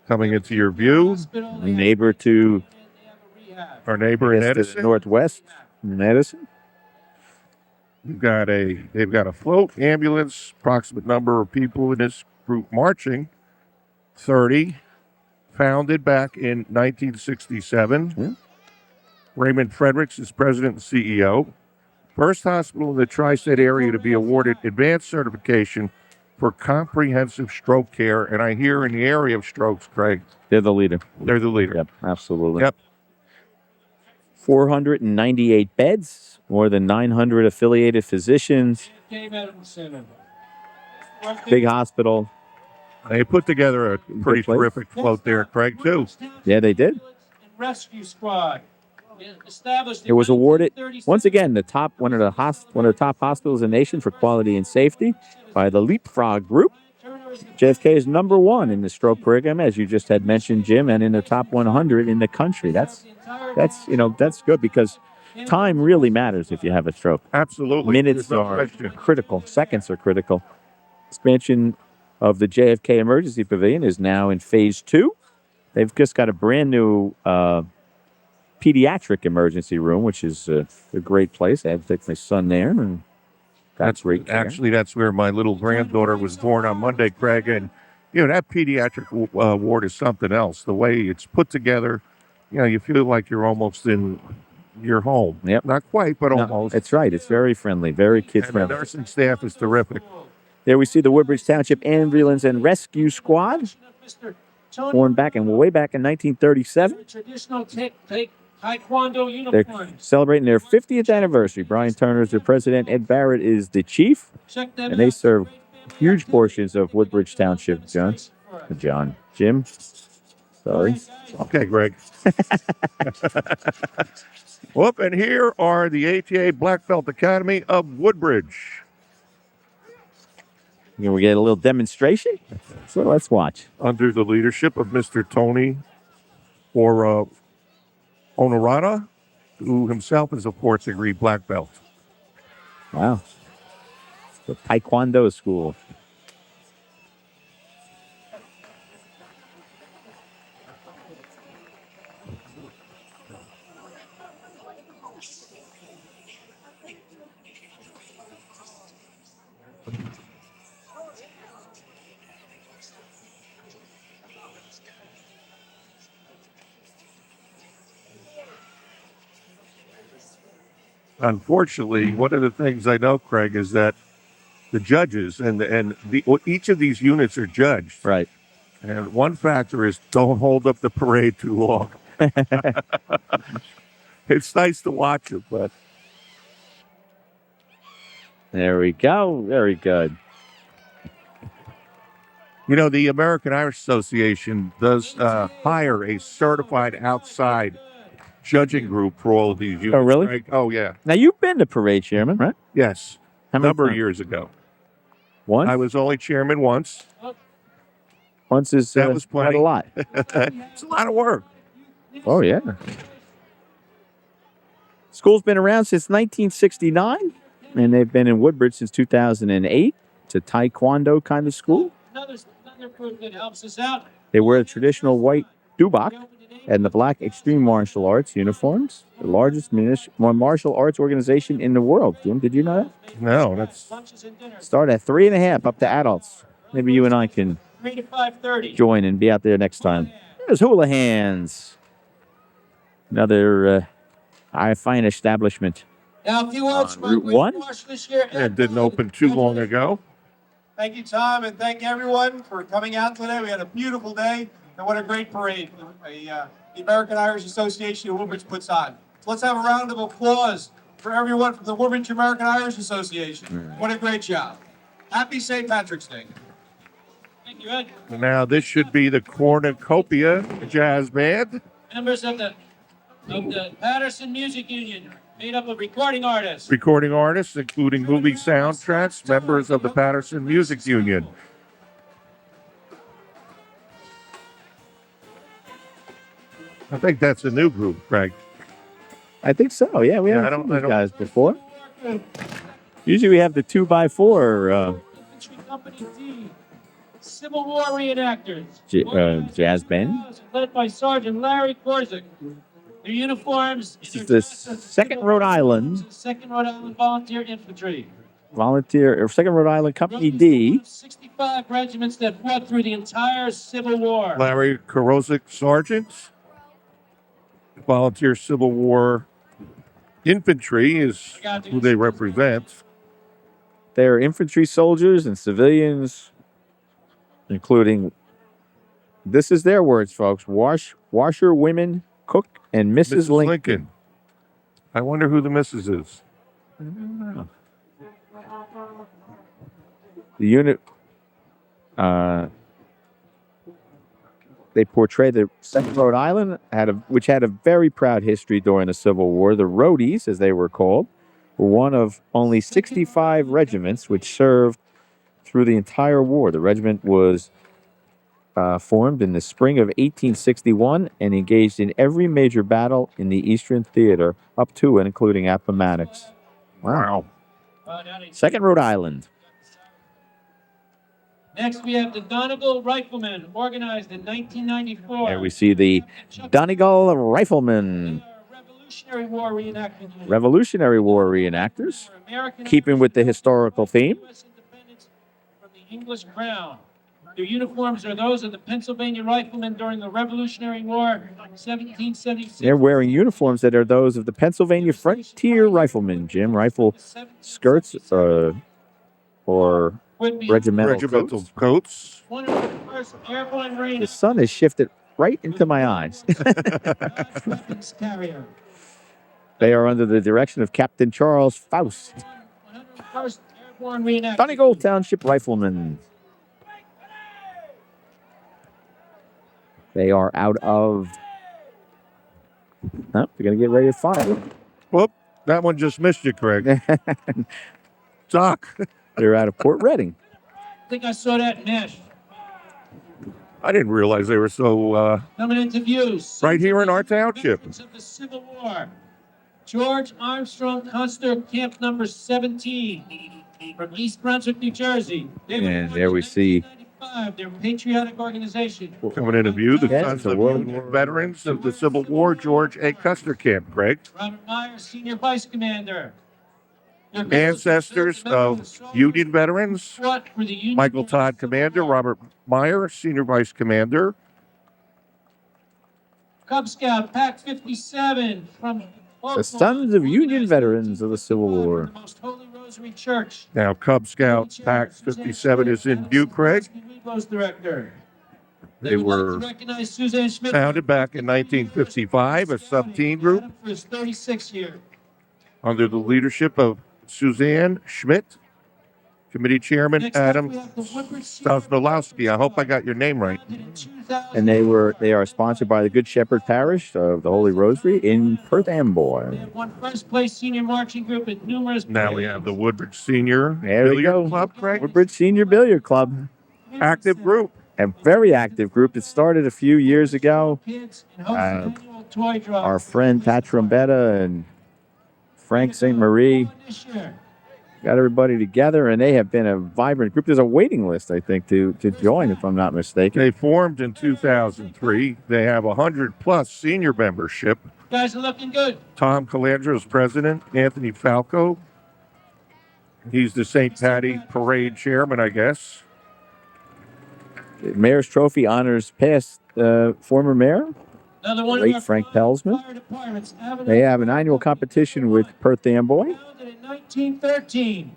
coming into your view. Neighbor to Our neighbor in to the Edison. northwest in Edison. They've got a float, ambulance, approximate number of people in this group marching, 30, founded back in 1967. Yeah. Raymond Fredericks is president and CEO. First hospital in the tri-state area to be awarded advanced certification for comprehensive stroke care. And I hear in the area of strokes, Craig, They're the leader. they're the leader. Yep, absolutely. Yep. 498 beds, more than 900 affiliated physicians, big hospital. They put together a pretty place. terrific float there, Craig, too. Yeah, they did. Rescue Squad. Established It was awarded once again one of the top hospitals in the nation for quality and safety by the Leapfrog Group. JFK is number 1 in the stroke program, as you just had mentioned, Jim, and in the top 100 in the country. That's good because time really matters if you have a stroke. Absolutely. Minutes There's no are question. critical. Seconds are critical. Expansion of the JFK Emergency Pavilion is now in phase 2. They've just got a brand new pediatric emergency room, which is a great place. I had to take my son there, and that's great. Actually, that's where my little granddaughter was born on Monday, Craig. And, that pediatric ward is something else. The way it's put together, you feel like you're almost in your home. Yep. Not quite, but No, almost. it's right. It's very friendly, very kid And the friendly. nursing staff is terrific. There we see the Woodbridge Township Ambulance and Rescue Squad, formed way back in 1937. Traditional taekwondo They're uniforms. celebrating their 50th anniversary. Brian Turner is the president. Ed Barrett is the chief. Check them And they out. serve huge portions of Woodbridge Township, Jim. Sorry. Okay, Greg. Whoop, and here are the ATA Black Belt Academy of Woodbridge. We get a little demonstration. So let's watch. Under the leadership of Mr. Tony Honorata, who himself is a fourth-degree black belt. Wow. The Taekwondo school. Unfortunately, one of the things I know, Craig, is that the judges each of these units are judged. Right. And one factor is don't hold up the parade too long. It's nice to watch it, but There we go. Very good. you know, the American Irish Association does hire a certified outside judging group for all of these units. Oh, really? Craig. Oh, yeah. Now, you've been to parade chairman, right? Yes. How A many number of times? years ago. Once? I was only chairman once. Once is That was quite plenty. a lot. It's a lot of work. Oh, yeah. School's been around since 1969, and they've been in Woodbridge since 2008. It's a Taekwondo kind of school. Another group that helps us out. They wear the traditional white dubak and the black extreme martial arts uniforms. The largest martial arts organization in the world. Jim, did you know that? No, that's Lunches and dinners. Start at 3.5 up to adults. Maybe you and I can 3 to 5:30. join and be out there next time. There's Hula Hands. Another fine establishment. Now, a few words On Route 1? this year. it didn't open too long ago. Thank you, Tom, and thank everyone for coming out today. We had a beautiful day, and what a great parade the American Irish Association of Woodbridge puts on. So let's have a round of applause for everyone from the Woodbridge American Irish Association. What a great job. Happy St. Patrick's Day. Thank you, Ed. Now, this should be the Cornucopia Jazz Band. Members of the Patterson Music Union, made up of recording artists. Recording artists, including movie soundtracks, members of the Patterson Music Union. I think that's a new group, Craig. I think so. Yeah, we Yeah, I haven't don't- seen I these don't- guys before. Usually we have the 2x4 Infantry Company D, Civil War reenactors. jazz band. Led by Sergeant Larry Korzik. Their uniforms. This is the 2nd Rhode Island 2nd Rhode Island Volunteer Infantry. Volunteer, or 2nd Rhode Island Company D. 65 regiments that fought through the entire Civil War. Larry Korosik, Sergeant. Volunteer Civil War Infantry is who they represent. They're infantry soldiers and civilians, including, this is their words, folks, washer women, cook, and Mrs. Lincoln. I wonder who the missus is. The unit, they portray the 2nd Rhode Island, which had a very proud history during the Civil War. The Roadies, as they were called, were one of only 65 regiments which served through the entire war. The regiment was formed in the spring of 1861 and engaged in every major battle in the Eastern Theater up to and including Appomattox. Wow. 2nd Rhode Island. Next, we have the Donegal Riflemen, organized in 1994. There we see the Donegal Riflemen, Revolutionary War reenactment. Revolutionary War reenactors, American keeping with the historical theme. U.S. independence from the English crown. Their uniforms are those of the Pennsylvania Riflemen during the Revolutionary War, 1776. They're wearing uniforms that are those of the Pennsylvania Frontier Riflemen, Jim. Rifle skirts or regimental coats. 101st Airborne Marine The sun has shifted right into my eyes. Weapons Carrier. They are under the direction of Captain Charles Faust, 101st Airborne Reenactment. Donegal Township Rifleman. They are out of. Oh, they're going to get ready to fire. Whoop, that one just missed you, Craig. Doc. They're out of Port Reading. I think I saw that mesh. I didn't realize they were so Coming into view. right here in our township. Veterans of the Civil War. George Armstrong Custer, camp number 17, from East Brunswick, New Jersey. They were And born there in we see 1995. They're a patriotic organization. Coming into view, the Yeah, sons it's a of world- veterans of the Civil War, George A. Custer Camp, Craig. Robert Meyer, Senior Vice Commander. Their Ancestors of Union veterans. fought for the Union Michael Todd, Civil Commander. War. Robert Meyer, Senior Vice Commander. Cub Scout, Pack 57, from the Sons of Union Veterans of the Civil War. The Most Holy Rosary Church. Now, Cub Scout Pack 57 is in view, Craig. Director. They would like were to recognize Suzanne Schmidt founded back in 1955, a sub-teen group for his 36 year. under the leadership of Suzanne Schmidt, Committee Chairman Next up, Adam we have the Woodbridge Senior Sosnowski. I hope I got your name right. Founded in 2000. And they are sponsored by the Good Shepherd Parish of the Holy Rosary in Perth Amboy. They have won first place senior marching group at numerous Now we have the Woodbridge Senior There we Billiard go. Club, Craig. Woodbridge Senior Billiard Club. Active group. A very active group. It started a few years ago. Kids and hosts an annual toy drive. Our friend Pat Trombetta and Frank St. Marie This year. got everybody together, and they have been a vibrant group. There's a waiting list, I think, to join, if I'm not mistaken. They formed in 2003. They have 100 plus senior membership. Guys are looking good. Tom Calandra is president. Anthony Falco. He's the St. Patty Parade chairman, I guess. The Mayor's Trophy honors past former mayor. Another one Late of our Frank Pelsman. fire departments. Avenue They have an annual competition with Perth Amboy. founded in 1913.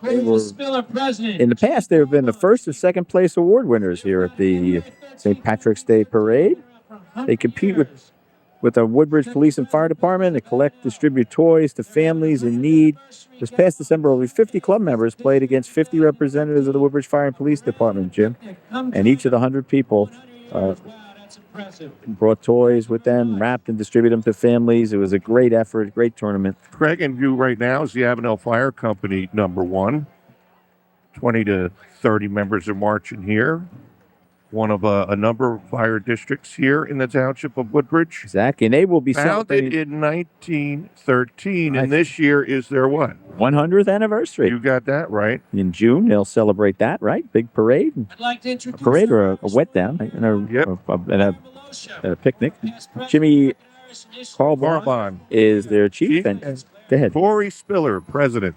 They Craig were- Spiller, president. In the past, they have been the first or second place award winners here at the St. Patrick's Day Parade. They compete with the Woodbridge Police and Fire Department and collect, distribute toys to families in need. This past December, over 50 club members played against 50 representatives of the Woodbridge Fire and Police Department, Jim. And each of the 100 people Wow, that's impressive. brought toys with them, wrapped and distributed them to families. It was a great effort, great tournament. Craig in view right now is the Avenel Fire Company #1. 20 to 30 members are marching here. One of a number of fire districts here in the township of Woodbridge. Exactly. And they will be Founded celebrating in 1913, and this year is their what? 100th anniversary. You got that right. In June, they'll celebrate that, right? Big parade. I'd like to A introduce parade or a wet down, and a picnic. Jimmy Carlbon Barbon. is their chief. Chief. And go ahead. Corey Spiller, president.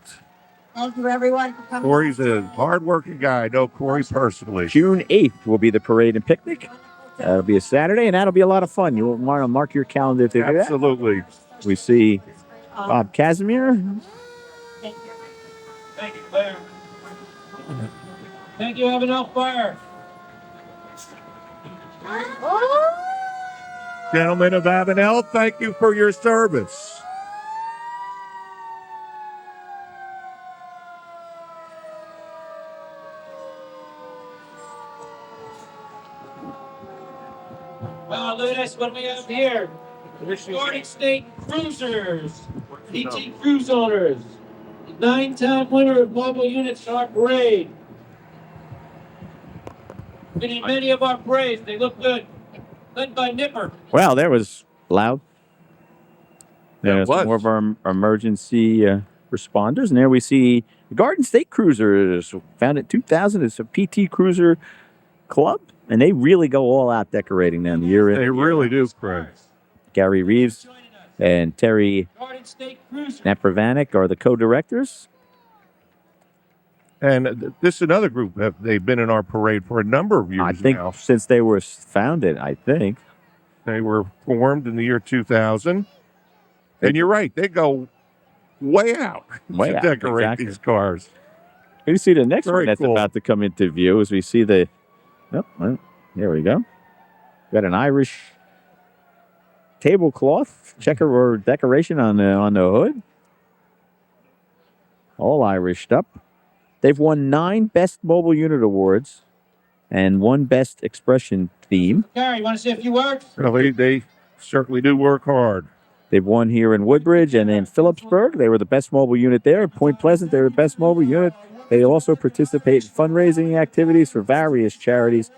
Thank you, everyone, for coming. Corey's a hardworking guy. I know Corey personally. June 8th will be the parade and picnic. That'll be a Saturday, and that'll be a lot of fun. You'll want to mark your calendar to do that. Absolutely. We see Bob Casimir. Thank you. Thank you, Claire. Thank you, Avenel Fire. Gentlemen of Avenel, thank you for your service. Well, look at this, what we have here. Garden State Cruisers, PT Cruise owners, 9-time winner of mobile units to our parade. Been in many of our parades, they look good. Led by Nipper. Wow, that was loud. There's was. more of our emergency responders. And there we see the Garden State Cruisers, founded in 2000. It's a PT Cruiser club, and they really go all out decorating them year in. They really do, Craig. Gary Reeves Joining us, and Terry Garden State Cruiser. Napravanik are the co-directors. And this is another group. They've been in our parade for a number of years I think now. since they were founded, I think. They were formed in the year 2000. And you're right, they go way out Way to out, decorate exactly. these cars. We see the next Very one that's cool. about to come into view as we see the. Oh, well, there we go. Got an Irish tablecloth checker or decoration on the hood. All Irished up. They've won 9 Best Mobile Unit Awards and 1 Best Expression Theme. Gary, you want to say a few words? Well, they certainly do work hard. They've won here in Woodbridge and in Phillipsburg. They were the best mobile unit there. At Point Pleasant, they were the best mobile unit. They also participate in fundraising activities for various charities,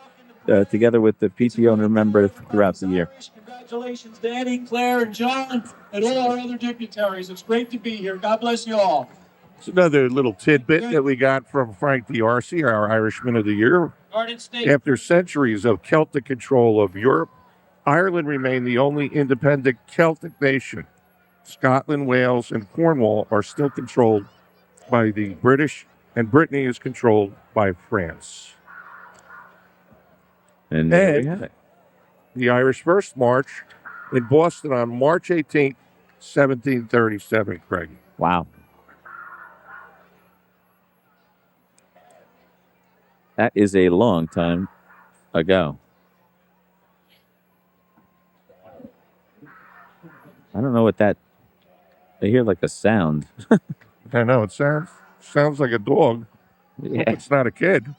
together with the PTO and members throughout the year. Congratulations, Danny, Claire, and John, and all our other dignitaries. It's great to be here. God bless you all. It's another little tidbit that we got from Frank D'Arcy, our Irishman of the Year. Garden State. After centuries of Celtic control of Europe, Ireland remained the only independent Celtic nation. Scotland, Wales, and Cornwall are still controlled by the British, and Brittany is controlled by France. And there we have it. The Irish first march in Boston on March 18th, 1737, Craig. Wow. That is a long time ago. I don't know what that. I hear like a sound. I know, it sounds like a dog. Yeah. It's not a kid.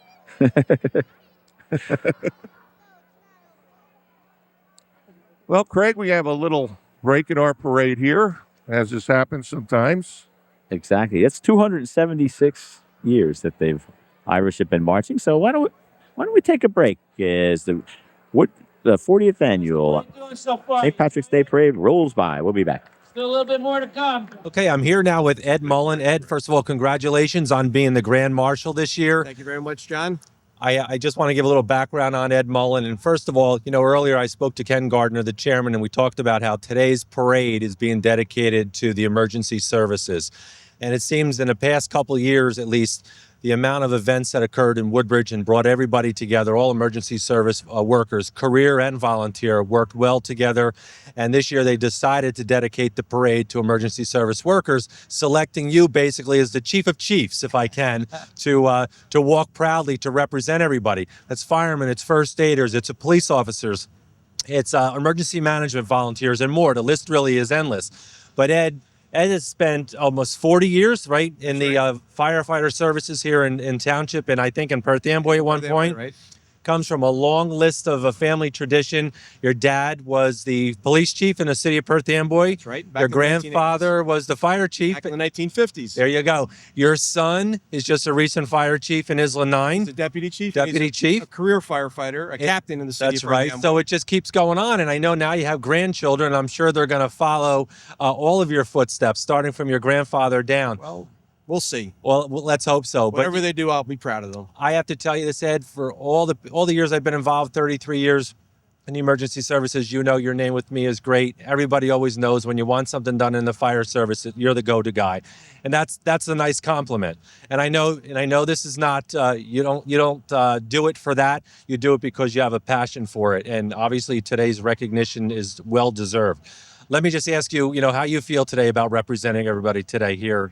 Well, Craig, we have a little break in our parade here, as this happens sometimes. Exactly. It's 276 years that Irish have been marching. So why don't we take a break as the 40th annual Doing so far. St. Patrick's Day Parade rolls by. We'll be back. Still a little bit more to come. Okay, I'm here now with Ed Mullen. Ed, first of all, congratulations on being the Grand Marshal this year. Thank you very much, John. I just want to give a little background on Ed Mullen. And first of all, earlier I spoke to Ken Gardner, the chairman, and we talked about how today's parade is being dedicated to the emergency services. And it seems in the past couple of years, at least, the amount of events that occurred in Woodbridge and brought everybody together, all emergency service workers, career and volunteer, worked well together. And this year they decided to dedicate the parade to emergency service workers, selecting you basically as the chief of chiefs, if I can, to walk proudly to represent everybody. That's firemen, it's first aiders, it's police officers, it's emergency management volunteers and more. The list really is endless. But Ed has spent almost 40 years, right, in the firefighter services here in Township, and I think in Perth Amboy at one point. Right. Comes from a long list of a family tradition. Your dad was the police chief in the city of Perth Amboy. That's right. Back Your in the grandfather was the fire chief. Back in the 1950s. There you go. Your son is just a recent fire chief in Isla 9. He's a deputy chief. Deputy He's chief. a career firefighter, a captain in the city That's of right. Perth Amboy. So it just keeps going on. And I know now you have grandchildren. I'm sure they're going to follow all of your footsteps, starting from your grandfather down. Well, we'll see. Well, let's hope so. Whatever they do, I'll be proud of them. I have to tell you this, Ed, for all the years I've been involved, 33 years in the emergency services, your name with me is great. Everybody always knows when you want something done in the fire service, you're the go-to guy. And that's a nice compliment. And I know this is not, you don't do it for that. You do it because you have a passion for it. And obviously today's recognition is well-deserved. Let me just ask you, how you feel today about representing everybody today here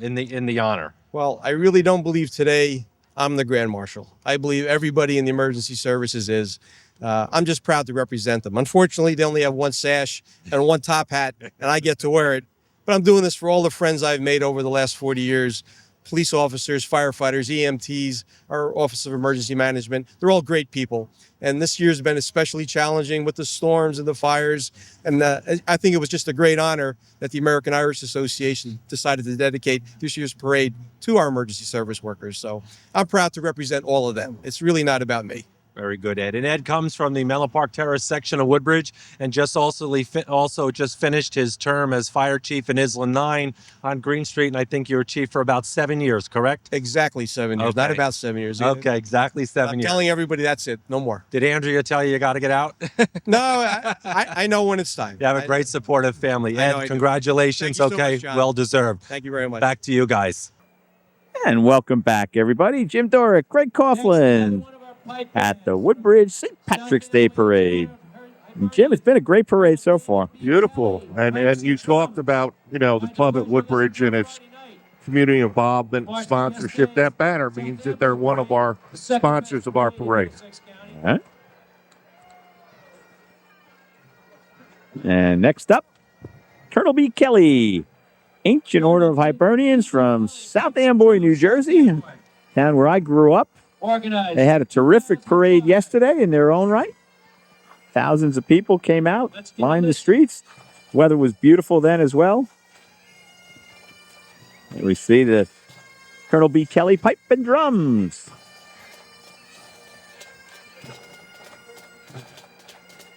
in the honor. Well, I really don't believe today I'm the Grand Marshal. I believe everybody in the emergency services is. I'm just proud to represent them. Unfortunately, they only have one sash and one top hat, and I get to wear it. But I'm doing this for all the friends I've made over the last 40 years. Police officers, firefighters, EMTs, our Office of Emergency Management. They're all great people. And this year's been especially challenging with the storms and the fires. And I think it was just a great honor that the American Irish Association decided to dedicate this year's parade to our emergency service workers. So I'm proud to represent all of them. It's really not about me. Very good, Ed. And Ed comes from the Menlo Park Terrace section of Woodbridge and just finished his term as fire chief in Isla 9 on Green Street. And I think you were chief for about 7 years, correct? Exactly 7 years, Okay. not about 7 years. Okay, exactly 7 I'm years. telling everybody that's it, no more. Did Andrea tell you got to get out? No, I know when it's time. You have a great supportive family. I know I Ed, do. congratulations. Thank you so Okay, much, John. well deserved. Thank you very much. Back to you guys. And welcome back, everybody. Jim Dorick, Craig Coughlin at the Woodbridge St. Patrick's Day Parade. And Jim, it's been a great parade so far. Beautiful. And you talked about, the club at Woodbridge and its community involvement and sponsorship. That banner means that they're one of our sponsors of our parade. All right. And next up, Colonel B. Kelly, Ancient Order of Hibernians from South Amboy, New Jersey, town where I grew up. They had a terrific parade yesterday in their own right. Thousands of people came out, lined the streets. Weather was beautiful then as well. And we see the Colonel B. Kelly pipe and drums.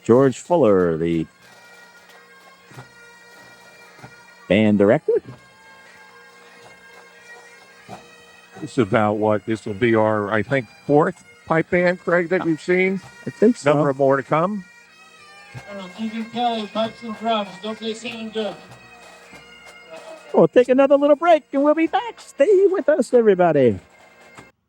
George Fuller, the band director. This is about what? This will be our, I think, fourth pipe band, Craig, that we've seen. I think so. Number of more to come. Colonel Kelly, pipes and drums. Don't they sound good? We'll take another little break and we'll be back. Stay with us, everybody.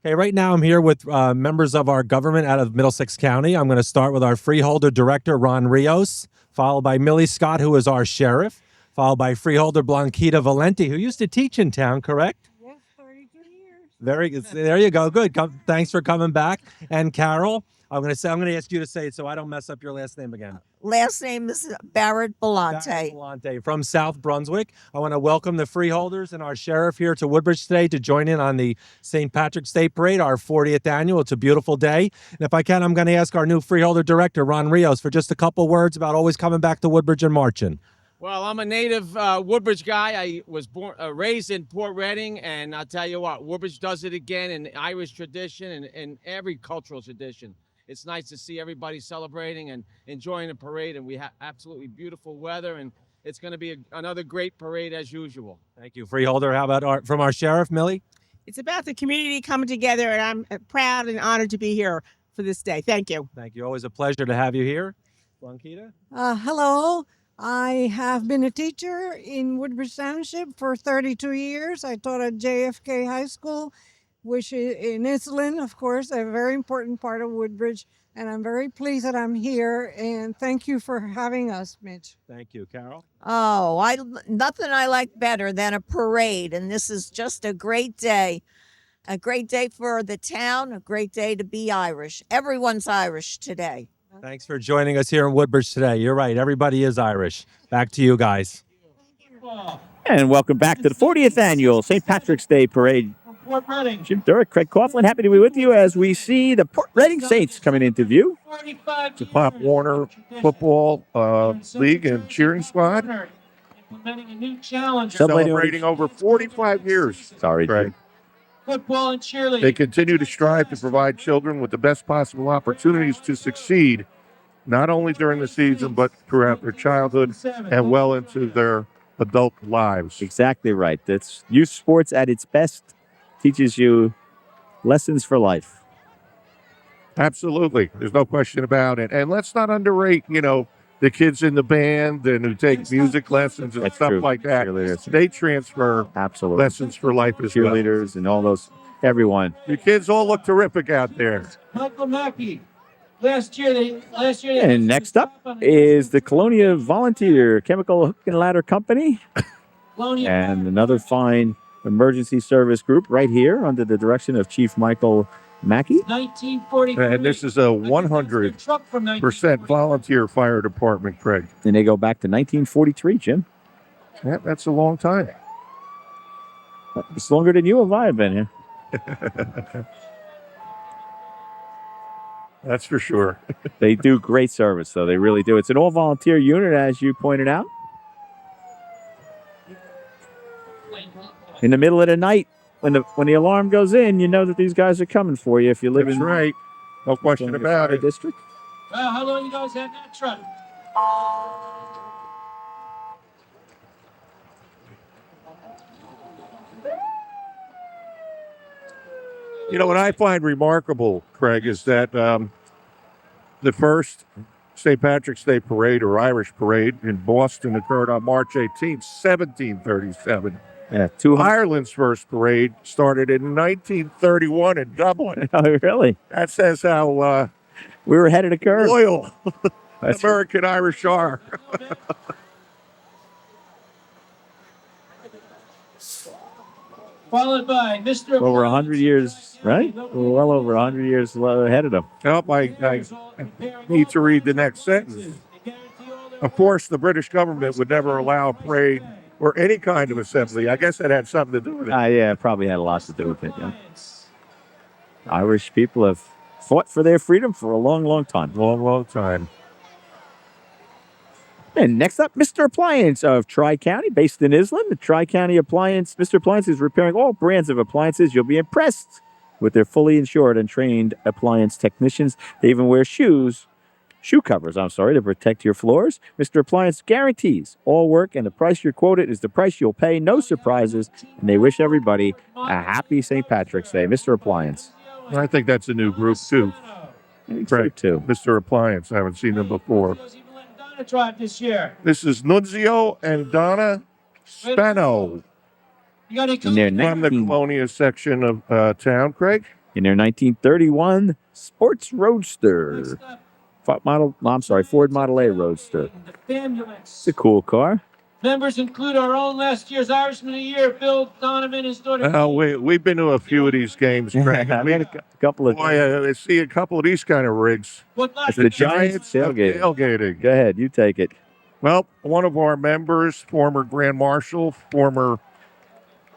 Okay, right now I'm here with members of our government out of Middlesex County. I'm going to start with our freeholder director, Ron Rios, followed by Millie Scott, who is our sheriff, followed by freeholder Blanquita Valenti, who used to teach in town, correct? Yes, 32 years. Very good. There you go. Good. Thanks for coming back. And Carol, I'm going to ask you to say it so I don't mess up your last name again. Last name is Barrett Belante. Barrett Belante from South Brunswick. I want to welcome the freeholders and our sheriff here to Woodbridge today to join in on the St. Patrick's Day Parade, our 40th annual. It's a beautiful day. And if I can, I'm going to ask our new freeholder director, Ron Rios, for just a couple words about always coming back to Woodbridge and marching. Well, I'm a native Woodbridge guy. I was raised in Port Reading, and I'll tell you what, Woodbridge does it again in Irish tradition and every cultural tradition. It's nice to see everybody celebrating and enjoying the parade, and we have absolutely beautiful weather, and it's going to be another great parade as usual. Thank you, freeholder. How about from our sheriff, Millie? It's about the community coming together, and I'm proud and honored to be here for this day. Thank you. Thank you. Always a pleasure to have you here. Blanquita? Hello. I have been a teacher in Woodbridge Township for 32 years. I taught at JFK High School, which is in Iselin, of course, a very important part of Woodbridge. And I'm very pleased that I'm here. And thank you for having us, Mitch. Thank you, Carol. Oh, nothing I like better than a parade. And this is just a great day. A great day for the town, a great day to be Irish. Everyone's Irish today. Thanks for joining us here in Woodbridge today. You're right. Everybody is Irish. Back to you guys. And welcome back to the 40th annual St. Patrick's Day Parade. Port Reading. Jim Durek, Craig Coughlin, happy to be with you as we see the Port Reading Saints coming into view. The Pop Warner Football League and Cheering Squad. Implementing a new challenge. Celebrating over 45 years. Sorry, Craig. Jim. Football and cheerleading. They continue to strive to provide children with the best possible opportunities to succeed, not only during the season, but throughout their childhood and well into their adult lives. Exactly right. That's youth sports at its best. Teaches you lessons for life. Absolutely. There's no question about it. And let's not underrate, the kids in the band and who take music lessons and stuff like that. They transfer lessons for life as well. Cheerleaders and all those, everyone. The kids all look terrific out there. Michael Mackey. Last year. And next up is the Colonia Volunteer Chemical Hook and Ladder Company. And another fine emergency service group right here under the direction of Chief Michael Mackey. 1943. And this is a 100% volunteer fire department, Craig. And they go back to 1943, Jim. Yeah, that's a long time. It's longer than you or I have been here. That's for sure. They do great service, though. They really do. It's an all-volunteer unit, as you pointed out. In the middle of the night, when the alarm goes in, you know that these guys are coming for you if you live That's in right. No question about it. District. Well, how long you guys had that truck? What I find remarkable, Craig, is that the first St. Patrick's Day Parade or Irish Parade in Boston occurred on March 18th, 1737. Yeah, Ireland's first parade started in 1931 in Dublin. Oh, really? That says how we were ahead of the curve. Loyal American Irish are. Followed by Mr. Over 100 years, right? Well over 100 years ahead of them. Nope, I need to read the next sentence. Of course, the British government would never allow a parade or any kind of assembly. I guess that had something to do with it. Yeah, it probably had a lot to do with it. Yeah. Irish people have fought for their freedom for a long, long time. Long time. And next up, Mr. Appliance of Tri-County, based in Island. The Tri-County Appliance, Mr. Appliance is repairing all brands of appliances. You'll be impressed with their fully insured and trained appliance technicians. They even wear shoe covers, to protect your floors. Mr. Appliance guarantees all work, and the price you're quoted is the price you'll pay. No surprises, and they wish everybody a happy St. Patrick's Day. Mr. Appliance. I think that's a new group, too. Right, too. Mr. Appliance. I haven't seen them before. This year. This is Nunzio and Donna Spano In their from the Colonia section of town, Craig. In their 1931 Sports Roadster. Ford Model A Roadster. It's a cool car. Members include our own last year's Irishman of the Year, Bill Donovan, his daughter. We've been to a few of these games, Craig. I've had a couple of. I see a couple of these kind of rigs. It's the Giants tailgating. Go ahead, you take it. Well, one of our members, former Grand Marshal, former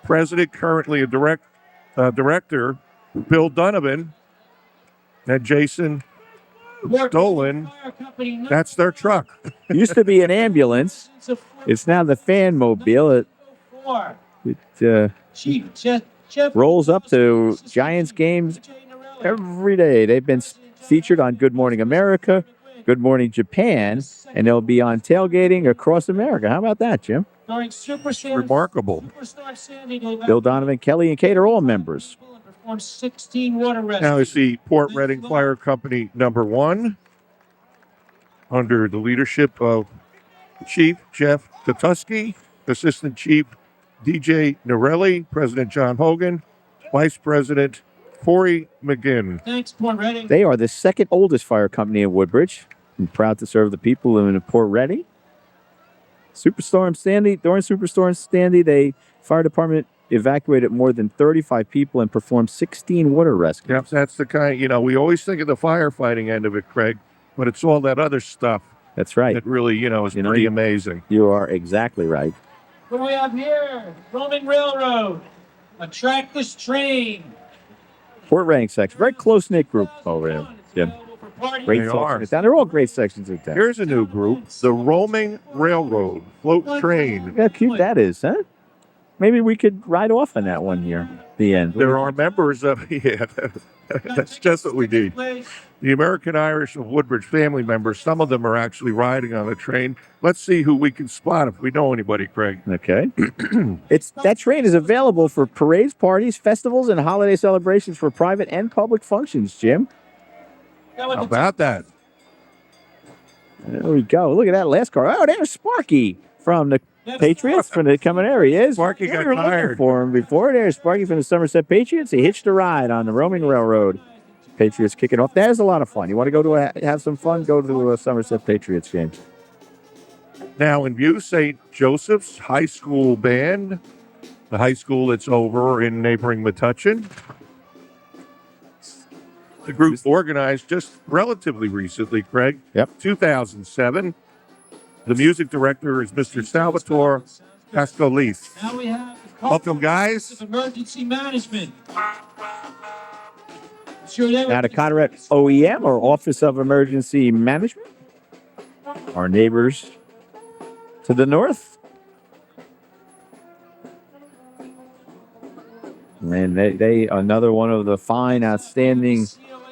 president, currently a director, Bill Donovan, and Jason Dolan. That's their truck. It used to be an ambulance. It's now the fan mobile. It rolls up to Giants games every day. They've been featured on Good Morning America, Good Morning Japan, and they'll be on tailgating across America. How about that, Jim? Remarkable. Bill Donovan, Kelly, and Kate are all members. 16 water rescues. Now is the Port Reading Fire Company #1 under the leadership of Chief Jeff Tatuski, Assistant Chief DJ Norelli, President John Hogan, Vice President Corey McGinn. Thanks, Port Reading. They are the second oldest fire company in Woodbridge. I'm proud to serve the people in Port Reading. During Superstorm Sandy, the fire department evacuated more than 35 people and performed 16 water rescues. Yep, that's the kind, we always think of the firefighting end of it, Craig, but it's all that other stuff. That's right. That really, is pretty amazing. You are exactly right. What do we have here? Roman Railroad, a trackless train. Port Reading section, very close-knit group over there. Jim. Great section of town. They're all great sections of town. Here's a new group, the Roaming Railroad Float Train. Look how cute that is, huh? Maybe we could ride off on that one here. The end. There are members of, that's just what we need. The American Irish of Woodbridge family members, some of them are actually riding on the train. Let's see who we can spot if we know anybody, Craig. Okay. That train is available for parades, parties, festivals, and holiday celebrations for private and public functions, Jim. How about that? There we go. Look at that last car. Oh, there's Sparky from the Patriots from the coming area. He is. Sparky got tired. For him before. There's Sparky from the Somerset Patriots. He hitched a ride on the Roaming Railroad. Patriots kicking off. That is a lot of fun. You want to go to have some fun? Go to a Somerset Patriots game. Now in view, St. Joseph's High School Band, the high school that's over in neighboring Metuchen. The group organized just relatively recently, Craig. Yep. 2007. The music director is Mr. Salvatore Pascolis. Now we have the Welcome, guys. of Emergency Management. Now to Conrad OEM, or Office of Emergency Management. Our neighbors to the north. And they another one of the fine, outstanding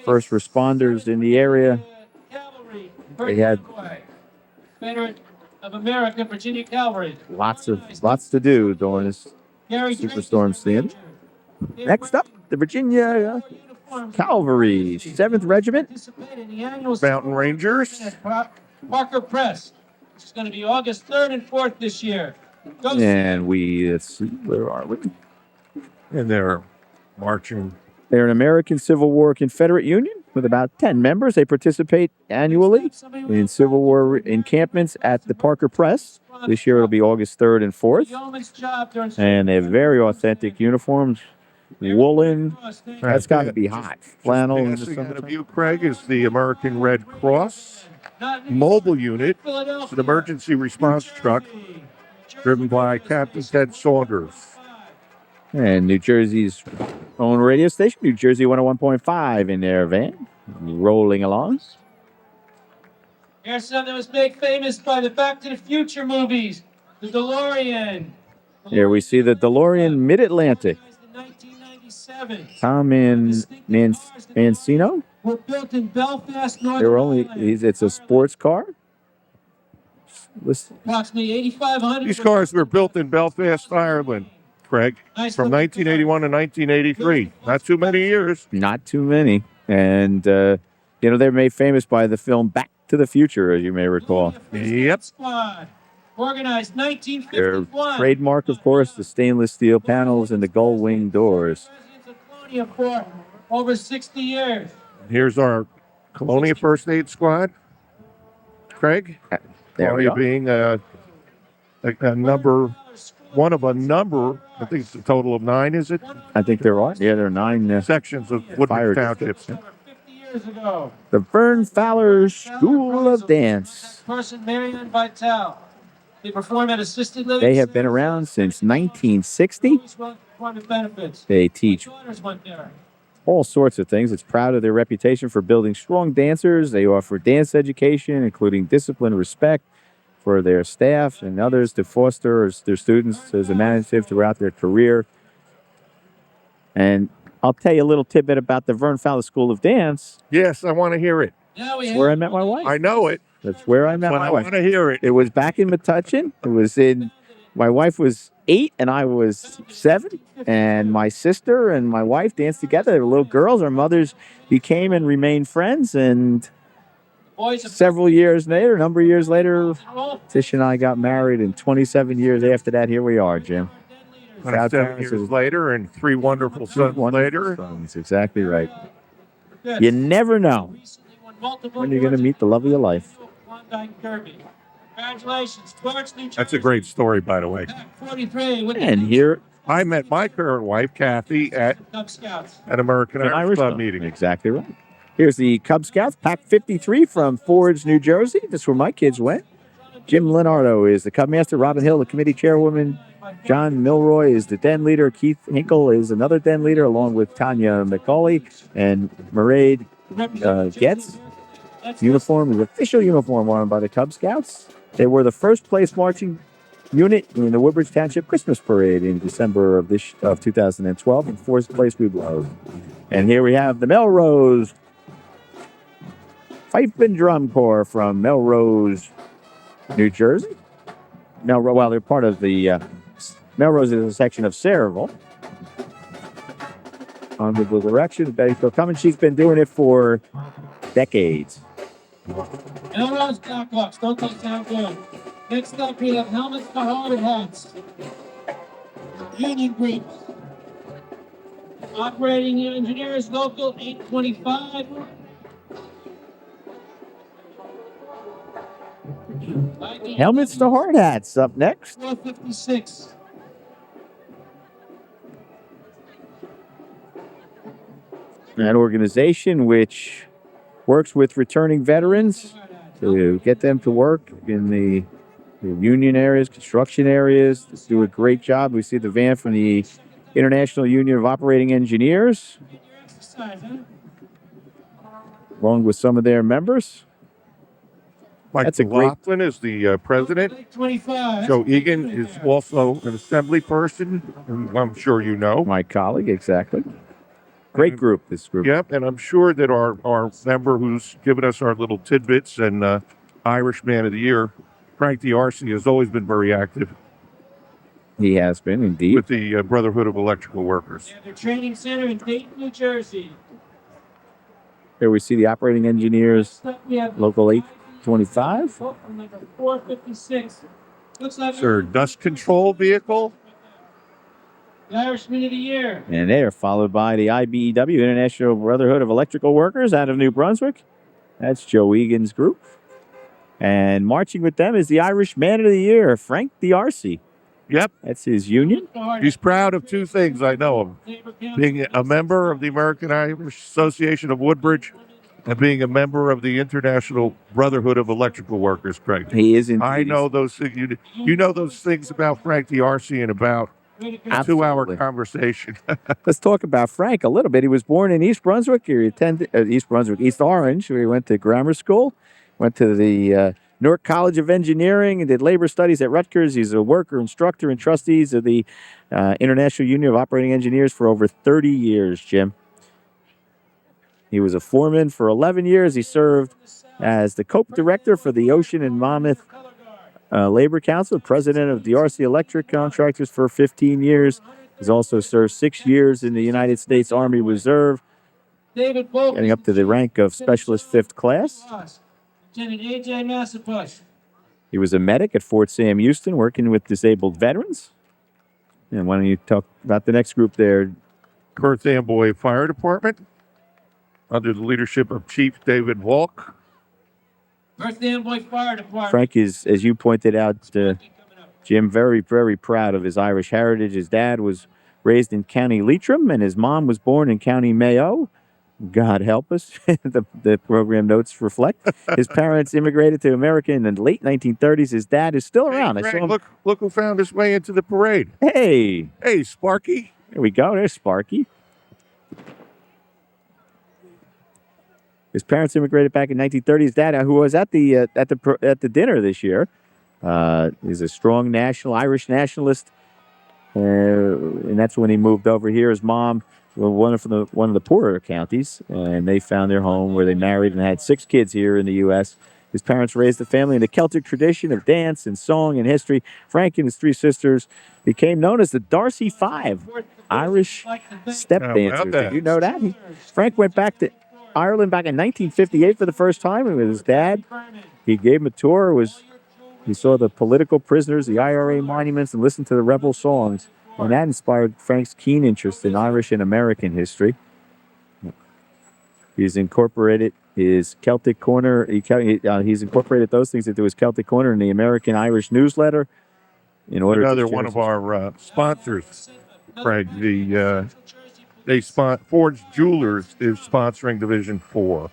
first responders in the area. They had Confederate of America, Virginia Cavalry. lots to do during this Superstorm Sandy. Next up, the Virginia Cavalry, 7th Regiment. Mountain Rangers. Parker Press. This is going to be August 3rd and 4th this year. And let's see, where are we? And they're marching. They're an American Civil War Confederate Union. With about 10 members, they participate annually in Civil War encampments at the Parker Press. This year it'll be August 3rd and 4th. And they have very authentic uniforms. Woolen. That's got to be hot. Flannel. In the Passing out of summertime. you, Craig, is the American Red Cross mobile unit. It's an emergency response truck driven by Captain Ted Saunders. And New Jersey's own radio station, New Jersey 101.5 in their van, rolling along. Here's something that was made famous by the Back to the Future movies, the DeLorean. Here we see the DeLorean Mid-Atlantic. In 1997. Tom and Mancino. Were built in Belfast, Northern They were only, Ireland. it's a sports car. Listen, Approximately 8,500. These cars were built in Belfast, Ireland, Craig, from 1981 to 1983. Not too many years. not too many. And, they're made famous by the film Back to the Future, as you may recall. Yep. Squad. Organized Their 1951. trademark, of course, the stainless steel panels and the gull wing doors. Colonia for over 60 years. Here's our Colonia First Aid Squad. Craig, There we Colonia go. being a number, one of a number, I think it's a total of 9, is it? I think there are. Yeah, there are 9 Sections of fire Woodbridge Township. districts. Over 50 years ago. The Vern Fowler School of Dance. Person Marianne Vitale. They perform at assisted living. They have been around since 1960. Employment benefits. They teach Daughters went there. all sorts of things. It's proud of their reputation for building strong dancers. They offer dance education, including discipline, respect for their staff and others to foster their students as a management throughout their career. And I'll tell you a little tidbit about the Vern Fowler School of Dance. Yes, I want to hear it. Now we That's have where I met my wife. I know it, That's where I met but my I wife. want to hear it. It was back in Metuchen. It was my wife was 8 and I was 7. And my sister and my wife danced together. They were little girls. Our mothers became and remained friends. And boys of several years later, a number of years later, Tish and I got married. And 27 years after that, here we are, Jim. Proud 7 parents years of later and 3 wonderful sons later. That's exactly right. You never know when you're going to meet the love of your life. Klondike Derby. Congratulations, Torrance, New Jersey. That's a great story, by the way. 43 with And here, I met my current wife, Kathy, at Cub Scouts. an American an Irish Club Club. meeting. Exactly right. Here's the Cub Scouts, Pack 53 from Forge, New Jersey. That's where my kids went. Jim Leonardo is the Cub Master. Robin Hill, the committee chairwoman. John Milroy is the den leader. Keith Hinkle is another den leader, along with Tanya McCauley. And Mairead Getz. Uniform is official uniform worn by the Cub Scouts. They were the first place marching unit in the Woodbridge Township Christmas Parade in December of 2012, and fourth place we blow. And here we have the Melrose Fife and Drum Corps from Melrose, New Jersey. Well, they're part of the Melrose is a section of Sayreville. Under the direction of Betty Phil Cummins. She's been doing it for decades. Melrose Blackhawks, don't they sound good? Next up, we have helmets for hard hats. Union briefs. Operating engineers, local 825. Helmets to hard hats up next. 456. An organization which works with returning veterans to get them to work in the union areas, construction areas. They do a great job. We see the van from the International Union of Operating Engineers, Exercise, huh? along with some of their members. Mike That's a great- McLaughlin is the president. 25. Joe Egan is also an assembly person, who I'm sure you know. My colleague, exactly. Great group, this group. Yep, and I'm sure that our member who's given us our little tidbits and Irish Man of the Year, Frank D'Arcy, has always been very active He has been, indeed. with the Brotherhood of Electrical Workers. They have their training center in Dayton, New Jersey. Here we see the operating engineers, Next up, we have local 825. number 456. Looks like Is there a dust control vehicle? The Irishman of the Year. And they are followed by the IBEW, International Brotherhood of Electrical Workers out of New Brunswick. That's Joe Egan's group. And marching with them is the Irish Man of the Year, Frank D'Arcy. Yep. That's his union. He's proud of two things, I know him. Being a member of the American Irish Association of Woodbridge and being a member of the International Brotherhood of Electrical Workers, Craig. He is indeed. I know those things. You know those things about Frank D'Arcy and about a 2-hour conversation. Let's talk about Frank a little bit. He was born in East Brunswick. He attended East Orange, where he went to grammar school, went to the Newark College of Engineering, and did labor studies at Rutgers. He's a worker, instructor, and trustees of the International Union of Operating Engineers for over 30 years, Jim. He was a foreman for 11 years. He served as the co-director for the Ocean and Monmouth Labor Council, president of D'Arcy Electric Contractors for 15 years. He's also served 6 years in the United States Army Reserve, getting up to the rank of Specialist 5th Class. Lieutenant A.J. Massapush. He was a medic at Fort Sam Houston, working with disabled veterans. And why don't you talk about the next group there? Perth Amboy Fire Department, under the leadership of Chief David Walk. Perth Amboy Fire Department. Frank is, as you pointed out, Jim, very, very proud of his Irish heritage. His dad was raised in County Leitrim, and his mom was born in County Mayo. God help us. the program notes reflect. His parents immigrated to America in the late 1930s. His dad is still around. Hey, I saw him. look who found his way into the parade. Hey, Sparky. There we go. There's Sparky. His parents immigrated back in 1930. His dad, who was at the dinner this year, is a strong Irish nationalist, and that's when he moved over here. His mom was one of the poorer counties, and they found their home where they married and had 6 kids here in the U.S. His parents raised the family in the Celtic tradition of dance and song and history. Frank and his 3 sisters became known as the D'Arcy Five, Irish step dancers. Did you know that? Frank went back to Ireland back in 1958 for the first time with his dad. He gave him a tour. He saw the political prisoners, the IRA monuments, and listened to the rebel songs. And that inspired Frank's keen interest in Irish and American history. He's incorporated his Celtic Corner. He's incorporated those things into his Celtic Corner in the American Irish newsletter. Another one of our sponsors, Craig. Ford's Jewelers is sponsoring Division 4.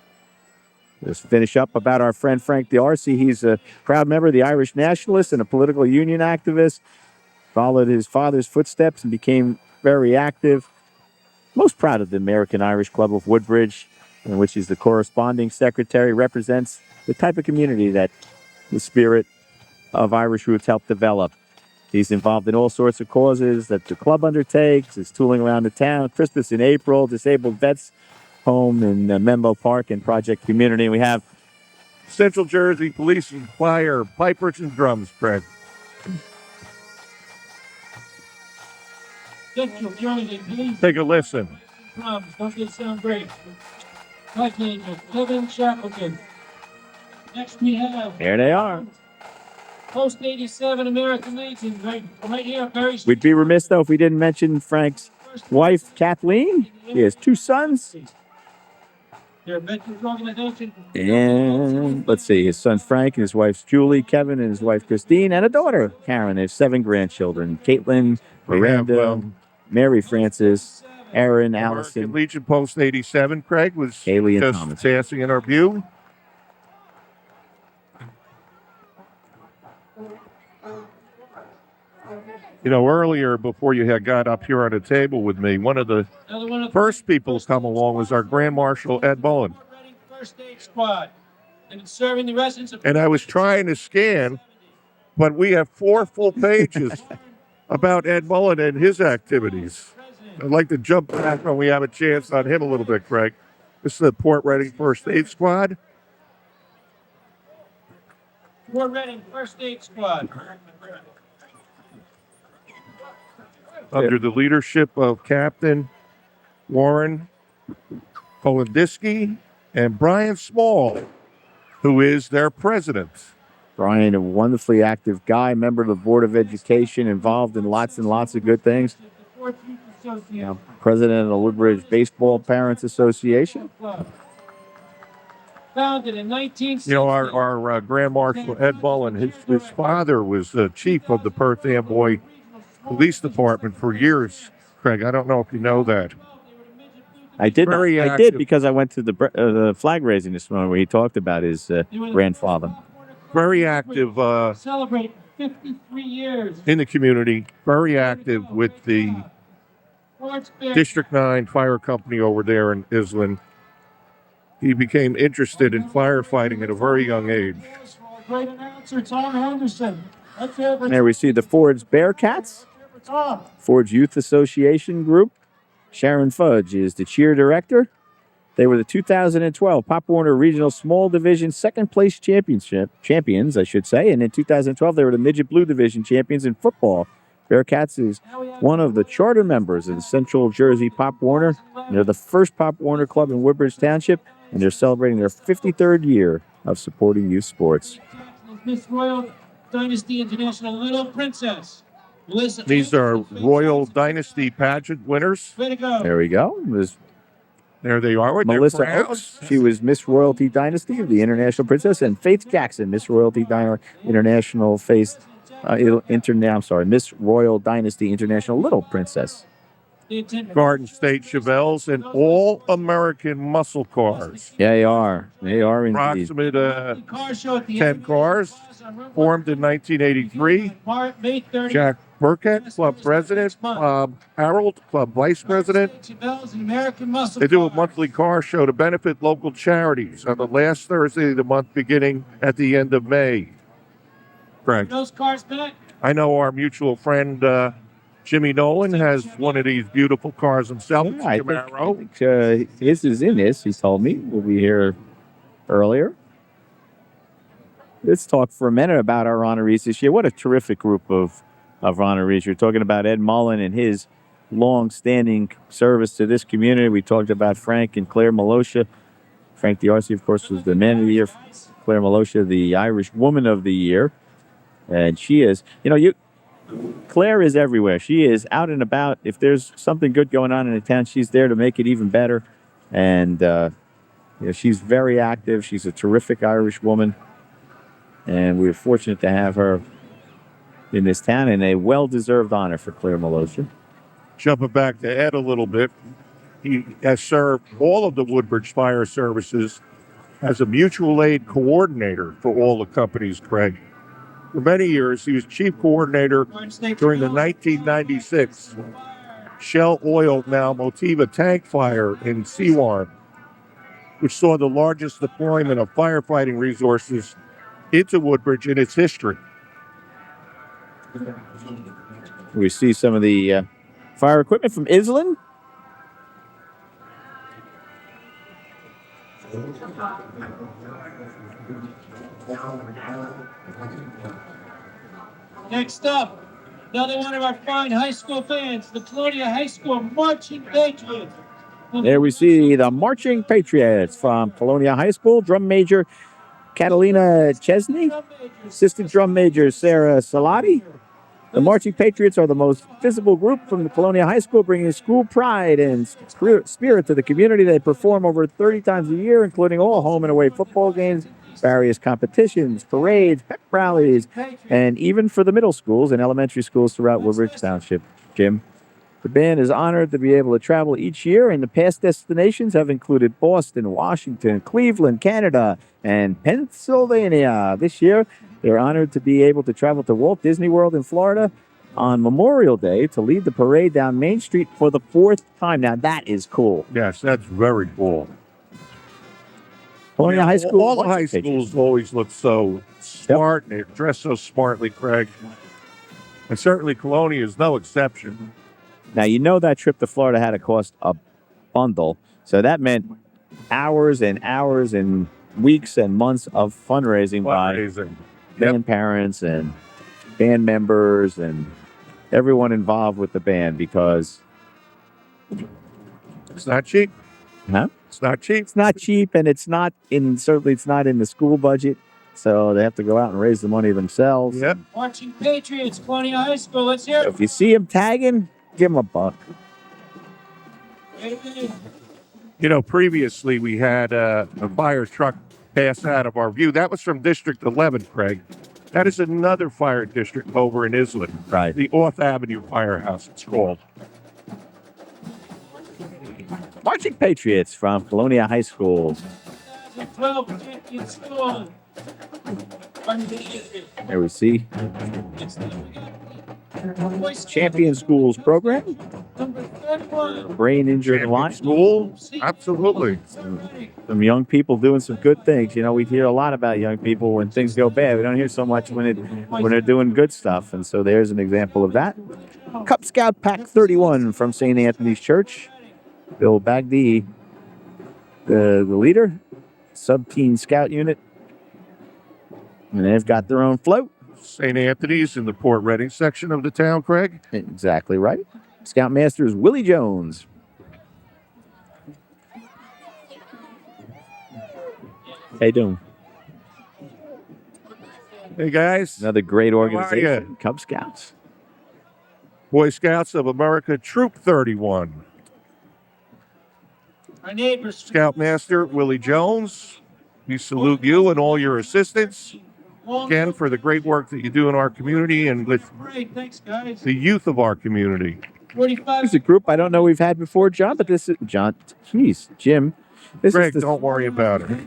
Let's finish up about our friend Frank D'Arcy. He's a proud member of the Irish Nationalists and a political union activist. Followed his father's footsteps and became very active. Most proud of the American Irish Club of Woodbridge, in which he's the corresponding secretary, represents the type of community that the spirit of Irish roots helped develop. He's involved in all sorts of causes that the club undertakes. He's tooling around the town, Christmas in April, Disabled Vets Home in Menlo Park and Project Community. We have Central Jersey Police and Fire, pipers and drums, Craig. Central Jersey Police. Take a listen. Drums, don't they sound great? Right, Angel, Kevin Shackleton. Next we have. Here they are. Post 87 American Legion, right here, very. We'd be remiss, though, if we didn't mention Frank's wife, Kathleen. He has 2 sons. They're a veterans organization. And let's see, his son Frank and his wife Julie, Kevin, and his wife Christine, and a daughter, Karen. They have 7 grandchildren: Caitlin, Miranda, Mary Frances, Aaron, Allison. American Legion Post 87, Craig, was Haley and just Thomas. passing in our view. Earlier, before you had got up here on the table with me, one of the first people to come along was our Grand Marshal, Ed Mullen. First Aid Squad. And it's serving the residents of. And I was trying to scan, but we have 4 full pages about Ed Mullen and his activities. I'd like to jump back when we have a chance on him a little bit, Craig. This is the Port Reading First Aid Squad. Port Reading First Aid Squad. Under the leadership of Captain Warren Polandiski and Brian Small, who is their president. Brian, a wonderfully active guy, member of the Board of Education, involved in lots and lots of good things. Now, president of the Woodbridge Baseball Parents Association. Founded in 1960. You know, our Grand Marshal Ed Mullen, his father was the chief of the Perth Amboy Police Department for years. Craig, I don't know if you know that. I did. Very I did active. because I went to the flag raising this morning where he talked about his grandfather. Very active Celebrate 53 years. in the community. Very active with the District 9 Fire Company over there in Island. He became interested in firefighting at a very young age. Great announcer Tom Henderson. Let's hear it for There we see the Ford's Bearcats, Tom. Ford's Youth Association group. Sharon Fudge is the cheer director. They were the 2012 Pop Warner Regional Small Division second place champions, I should say. And in 2012, they were the Midget Blue Division champions in football. Bearcats is one of the charter members of the Central Jersey Pop Warner. They're the first Pop Warner club in Woodbridge Township, and they're celebrating their 53rd year of supporting youth sports. Miss Royal Dynasty International Little Princess. Melissa. These are Royal Dynasty pageant winners. Way to go. There we go. There they are with Melissa their Oaks, crowns. she was Miss Royalty Dynasty of the International Princess, and Faith Jackson, Miss Royalty International Miss Royal Dynasty International Little Princess. Garden State Chevelles and all-American muscle cars. Yeah, they are. They are indeed. Approximate Car show at the 10 cars, formed in 1983. May 30th. Jack Burkett, club president. Bob Harold, club vice president. Chevelles and American Muscle They do a Cars. monthly car show to benefit local charities on the last Thursday of the month, beginning at the end of May. Greg, Those cars back. I know our mutual friend Jimmy Nolan has one of these beautiful cars himself. It's a I Camaro. think his is in this. He told me we'll be here earlier. Let's talk for a minute about our honorees this year. What a terrific group of honorees. You're talking about Ed Mullen and his long-standing service to this community. We talked about Frank and Claire Malosha. Frank D'Arcy, of course, was the Man of the Year. Claire Malosha, the Irish Woman of the Year. And she is, Claire is everywhere. She is out and about. If there's something good going on in the town, she's there to make it even better. And she's very active. She's a terrific Irish woman. And we're fortunate to have her in this town, and a well-deserved honor for Claire Malosha. Jumping back to Ed a little bit, he has served all of the Woodbridge Fire Services as a mutual aid coordinator for all the companies, Craig. For many years, he was chief coordinator during the 1996 Shell Oil, now Motiva tank fire in Seawarren, which saw the largest deployment of firefighting resources into Woodbridge in its history. We see some of the fire equipment from Island. Next up, another one of our fine high school bands, the Colonia High School Marching Patriots. There we see the Marching Patriots from Colonia High School. Drum major Catalina Chesney, assistant drum major Sarah Salati. The Marching Patriots are the most visible group from the Colonia High School, bringing school pride and spirit to the community. They perform over 30 times a year, including all home and away football games, various competitions, parades, pep rallies, and even for the middle schools and elementary schools throughout Woodbridge Township. Jim, the band is honored to be able to travel each year, and the past destinations have included Boston, Washington, Cleveland, Canada, and Pennsylvania. This year, they're honored to be able to travel to Walt Disney World in Florida on Memorial Day to lead the parade down Main Street for the 4th time. Now, that is cool. Yes, that's very cool. Colonia High School. All the high schools always look so smart, and they dress so smartly, Craig. And certainly Colonia is no exception. Now, that trip to Florida had to cost a bundle. So that meant hours and hours and weeks and months of fundraising by band parents and band members and everyone involved with the band, because it's not cheap. Huh? It's not cheap. It's not cheap, and certainly it's not in the school budget. So they have to go out and raise the money themselves. Yep. Marching Patriots, Colonia High School. Let's hear it. If you see them tagging, Give him a buck. You know, previously we had a fire truck pass out of our view. That was from District 11, Craig. That is another fire district over in Island. Right. The Orth Avenue Firehouse, it's called. Marching Patriots from Colonia High School. 12 champion school. There we see Champion Schools program. Number 31. Brain injured line. School? Absolutely. Some young people doing some good things. You know, we hear a lot about young people when things go bad. We don't hear so much when they're doing good stuff. And so there's an example of that. Cub Scout Pack 31 from St. Anthony's Church. Bill Bagdy, the leader, sub-teen scout unit. And they've got their own float. St. Anthony's in the Port Reading section of the town, Craig. Exactly right. Scoutmaster is Willie Jones. How you doing? Hey, guys. Another great How are organization, ya? Cub Scouts. Boy Scouts of America, Troop 31. Our neighbors. Scoutmaster Willie Jones. We salute you and all your assistants again for the great work that you do in our community and with Great, thanks, guys. the youth of our community. 45. There's a group I don't know we've had before, John, but this is John. Jeez, Jim. This Greg, is the, don't worry about it.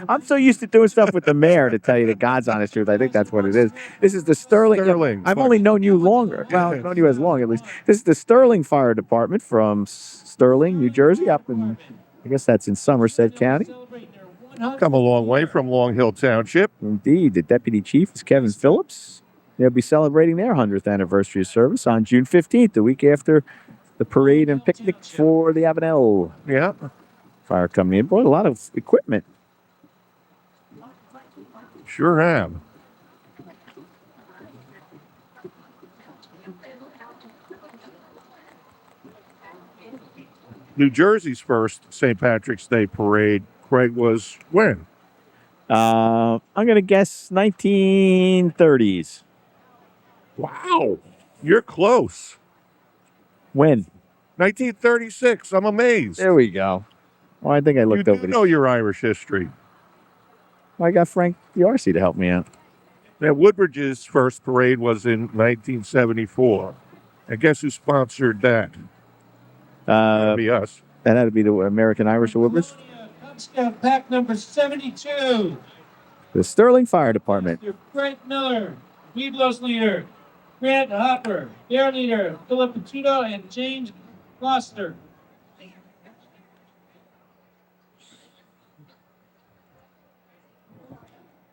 I'm so used to doing stuff with the mayor, to tell you the God's honest truth. I think that's what it is. This is the Sterling. Sterling. I've only known you longer. Well, I've known you as long, at least. This is the Sterling Fire Department from Sterling, New Jersey, up in, I guess that's in Somerset County. Come a long way from Long Hill Township. Indeed. The deputy chief is Kevin Phillips. They'll be celebrating their 100th anniversary of service on June 15th, the week after the parade and picnic for the Avenel. Yeah. Fire coming in. Boy, a lot of equipment. Sure have. New Jersey's first St. Patrick's Day parade, Craig, was when? I'm going to guess 1930s. Wow. You're close. When? 1936. I'm amazed. There we go. Well, I think I You looked do over. know your Irish history. I got Frank D'Arcy to help me out. Now, Woodbridge's first parade was in 1974. And guess who sponsored that? That'd be us. That had to be the American Irish of Woodbridge. Cub Scout pack number 72. The Sterling Fire Department. Frank Miller, Weeblos leader. Grant Hopper, Bear leader. Philip Patuto and James Foster.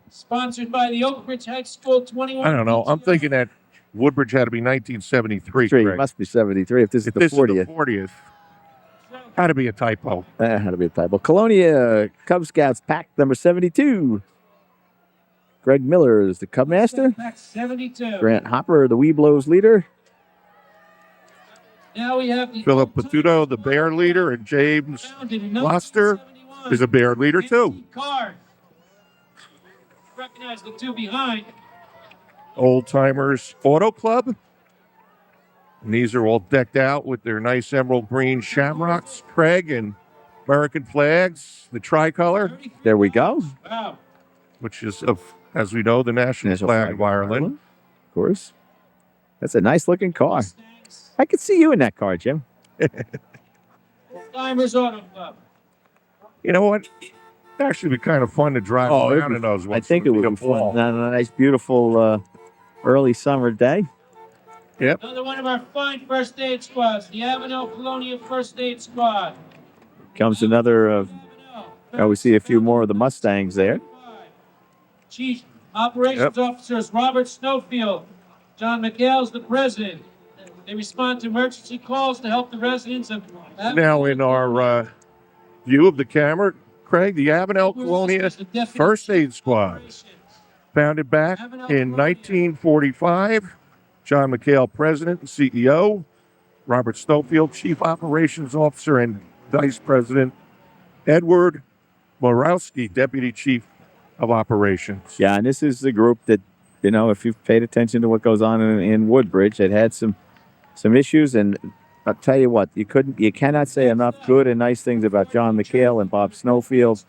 Sponsored by the Oak Ridge High School 21. I don't know. I'm thinking that Woodbridge had to be 1973. It Craig. must be 73 if this is If the this 40th. is the 40th. Had to be a typo. Had to be a typo. Colonia Cub Scouts pack number 72. Greg Miller is the Cub Master. Pack 72. Grant Hopper, the Weeblos leader. Now we have the Philip Patuto, the Bear leader, and James founded in Foster 1971. is a Bear leader too. Card. Recognize the two behind. Old Timers Auto Club. And these are all decked out with their nice emerald green shamrocks, Craig, and American flags, the tricolor, There we go. Wow. which is, as we know, the national National flag of Ireland. Of course. That's a nice looking car. I could see you in that car, Jim. Dimers Auto Club. You know what? It'd actually be kind of fun to drive it'd around be- in those I ones. think it would be fun. On a nice, beautiful early summer day. Yep. Another one of our fine first aid squads, the Avenel Colonial First Aid Squad. Comes another. We see a few more of the Mustangs there. Chief Operations Officers Robert Snowfield, John McHale's the president. They respond to emergency calls to help the residents of Now, in our view of the camera, Craig, the Avenel Colonia First Aid Squad, founded back in 1945. John McHale, president and CEO. Robert Snowfield, chief operations officer, and vice president. Edward Borowski, deputy chief of operations. Yeah, and this is the group that, if you've paid attention to what goes on in Woodbridge, it had some some issues, and I'll tell you what, you cannot say enough good and nice things about John McHale and Bob Snowfield.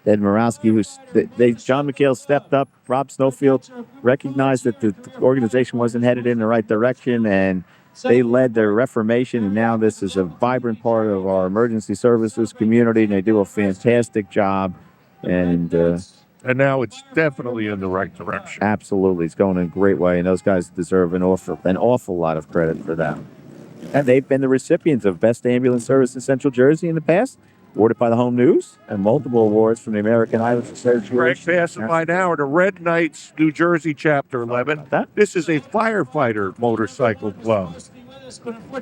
Ed Morawski, John McHale stepped up. Rob Snowfield recognized that the organization wasn't headed in the right direction, and they led their reformation. And now this is a vibrant part of our emergency services community, and they do a fantastic job. And now it's definitely in the right direction. absolutely, it's going in a great way, and those guys deserve an awful lot of credit for that. And they've been the recipients of Best Ambulance Service in Central Jersey in the past, awarded by the Home News, and multiple awards from the American Irish Association. Greg, passing by now are the Red Knights, New Jersey, Chapter 11. This is a firefighter motorcycle club.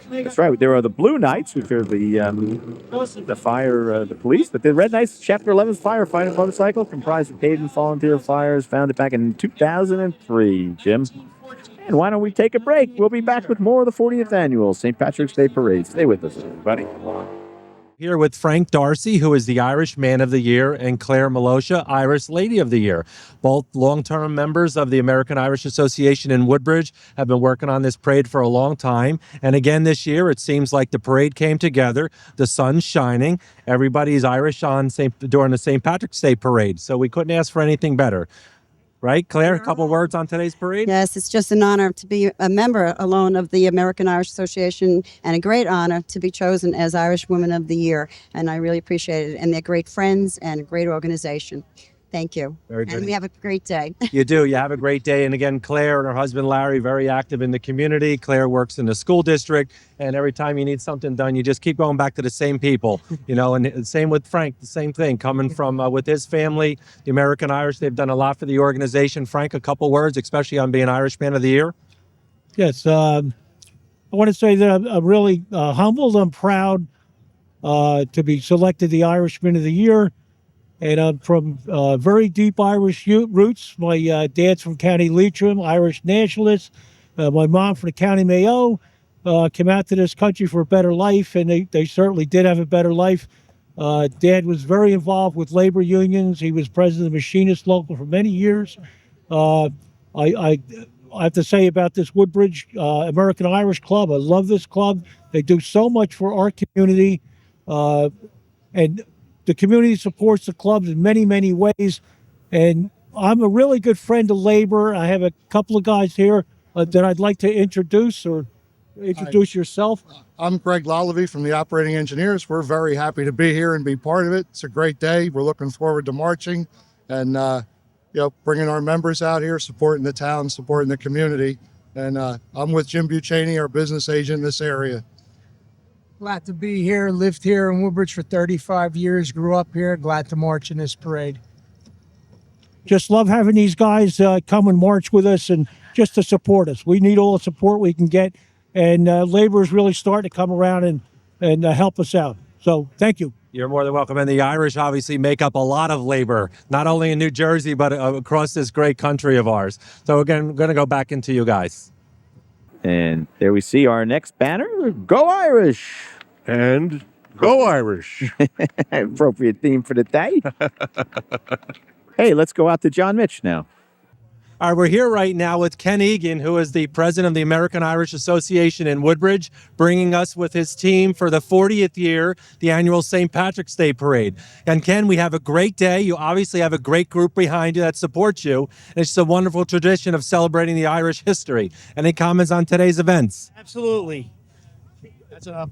That's right. There are the Blue Knights, which are the fire, the police. But the Red Knights, Chapter 11 firefighter motorcycle, comprised of paid and volunteer fires, founded back in 2003. Jim. And why don't we take a break? We'll be back with more of the 40th annual St. Patrick's Day Parade. Stay with us, everybody. Here with Frank Darcy, who is the Irish Man of the Year, and Claire Malosha, Irish Lady of the Year. Both long-term members of the American Irish Association in Woodbridge have been working on this parade for a long time. And again this year, it seems like the parade came together. The sun's shining. Everybody's Irish during the St. Patrick's Day Parade. So we couldn't ask for anything better. Right, Claire, a couple words on today's parade? Yes, it's just an honor to be a member alone of the American Irish Association, and a great honor to be chosen as Irish Woman of the Year. And I really appreciate it. And they're great friends and a great organization. Thank you. Very good. And we have a great day. You do. You have a great day. And again, Claire and her husband, Larry, very active in the community. Claire works in the school district. And every time you need something done, you just keep going back to the same people, and same with Frank, the same thing, coming from with his family, the American Irish. They've done a lot for the organization. Frank, a couple words, especially on being Irish Man of the Year. Yes. I want to say that I'm really humbled and proud to be selected the Irishman of the Year. And I'm from very deep Irish roots. My dad's from County Leitrim, Irish nationalist. My mom from the County Mayo came out to this country for a better life, and they certainly did have a better life. Dad was very involved with labor unions. He was president of the Machinist Local for many years. I have to say about this Woodbridge American Irish Club, I love this club. They do so much for our community. And the community supports the clubs in many, many ways. And I'm a really good friend of labor. I have a couple of guys here that I'd like to introduce, or introduce yourself. I'm Greg Lalevy from the Operating Engineers. We're very happy to be here and be part of it. It's a great day. We're looking forward to marching and bringing our members out here, supporting the town, supporting the community. And I'm with Jim Buchaney, our business agent in this area. Glad to be here. Lived here in Woodbridge for 35 years. Grew up here. Glad to march in this parade. Just love having these guys come and march with us and just to support us. We need all the support we can get. And labor is really starting to come around and help us out. So thank you. You're more than welcome. And the Irish obviously make up a lot of labor, not only in New Jersey, but across this great country of ours. So again, I'm going to go back into you guys. And there we see our next banner. Go Irish! And go Irish! Appropriate theme for the day. Hey, let's go out to John Mitch now. All right, we're here right now with Ken Egan, who is the president of the American Irish Association in Woodbridge, bringing us with his team for the 40th year, the annual St. Patrick's Day Parade. And Ken, we have a great day. You obviously have a great group behind you that supports you. And it's a wonderful tradition of celebrating the Irish history. Any comments on today's events? Absolutely. That's enough.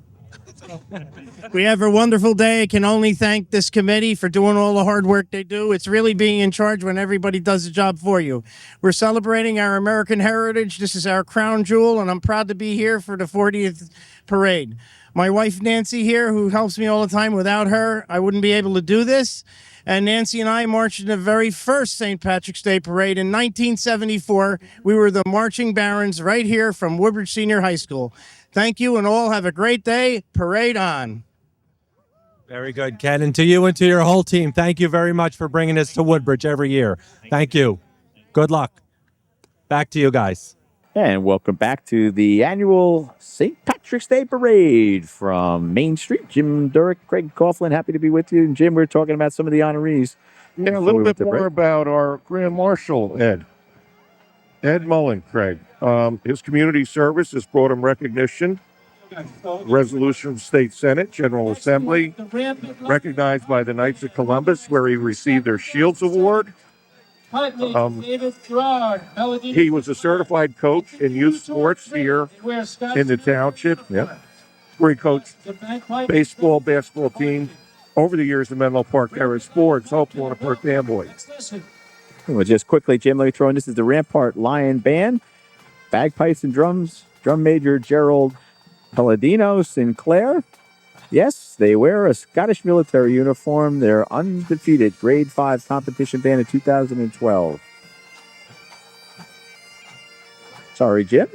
We have a wonderful day. I can only thank this committee for doing all the hard work they do. It's really being in charge when everybody does the job for you. We're celebrating our American heritage. This is our crown jewel, and I'm proud to be here for the 40th parade. My wife, Nancy, here, who helps me all the time. Without her, I wouldn't be able to do this. And Nancy and I marched in the very first St. Patrick's Day Parade in 1974. We were the marching barons right here from Woodbridge Senior High School. Thank you, and all have a great day. Parade on. Very good, Ken. And to you and to your whole team, thank you very much for bringing us to Woodbridge every year. Thank you. Good luck. Back to you guys. And welcome back to the annual St. Patrick's Day Parade from Main Street. Jim Durick, Craig Coughlin, happy to be with you. And Jim, we're talking about some of the honorees. Yeah, a little bit more about our Grand Marshal, Ed Mullen, Craig. His community service has brought him recognition. Resolution of State Senate, General Assembly, recognized by the Knights of Columbus, where he received their Shields Award. He was a certified coach in youth sports here in the township. Yep. Where he coached baseball, basketball teams over the years in Menlo Park Terrace Sports, hopeful and a Perth Amboy. Well, just quickly, Jim, let me throw in. This is the Rampart Lion Band, bagpipes and drums. Drum major Gerald Palladino Sinclair. Yes, they wear a Scottish military uniform. They're undefeated grade 5 competition band in 2012. Sorry, Jim.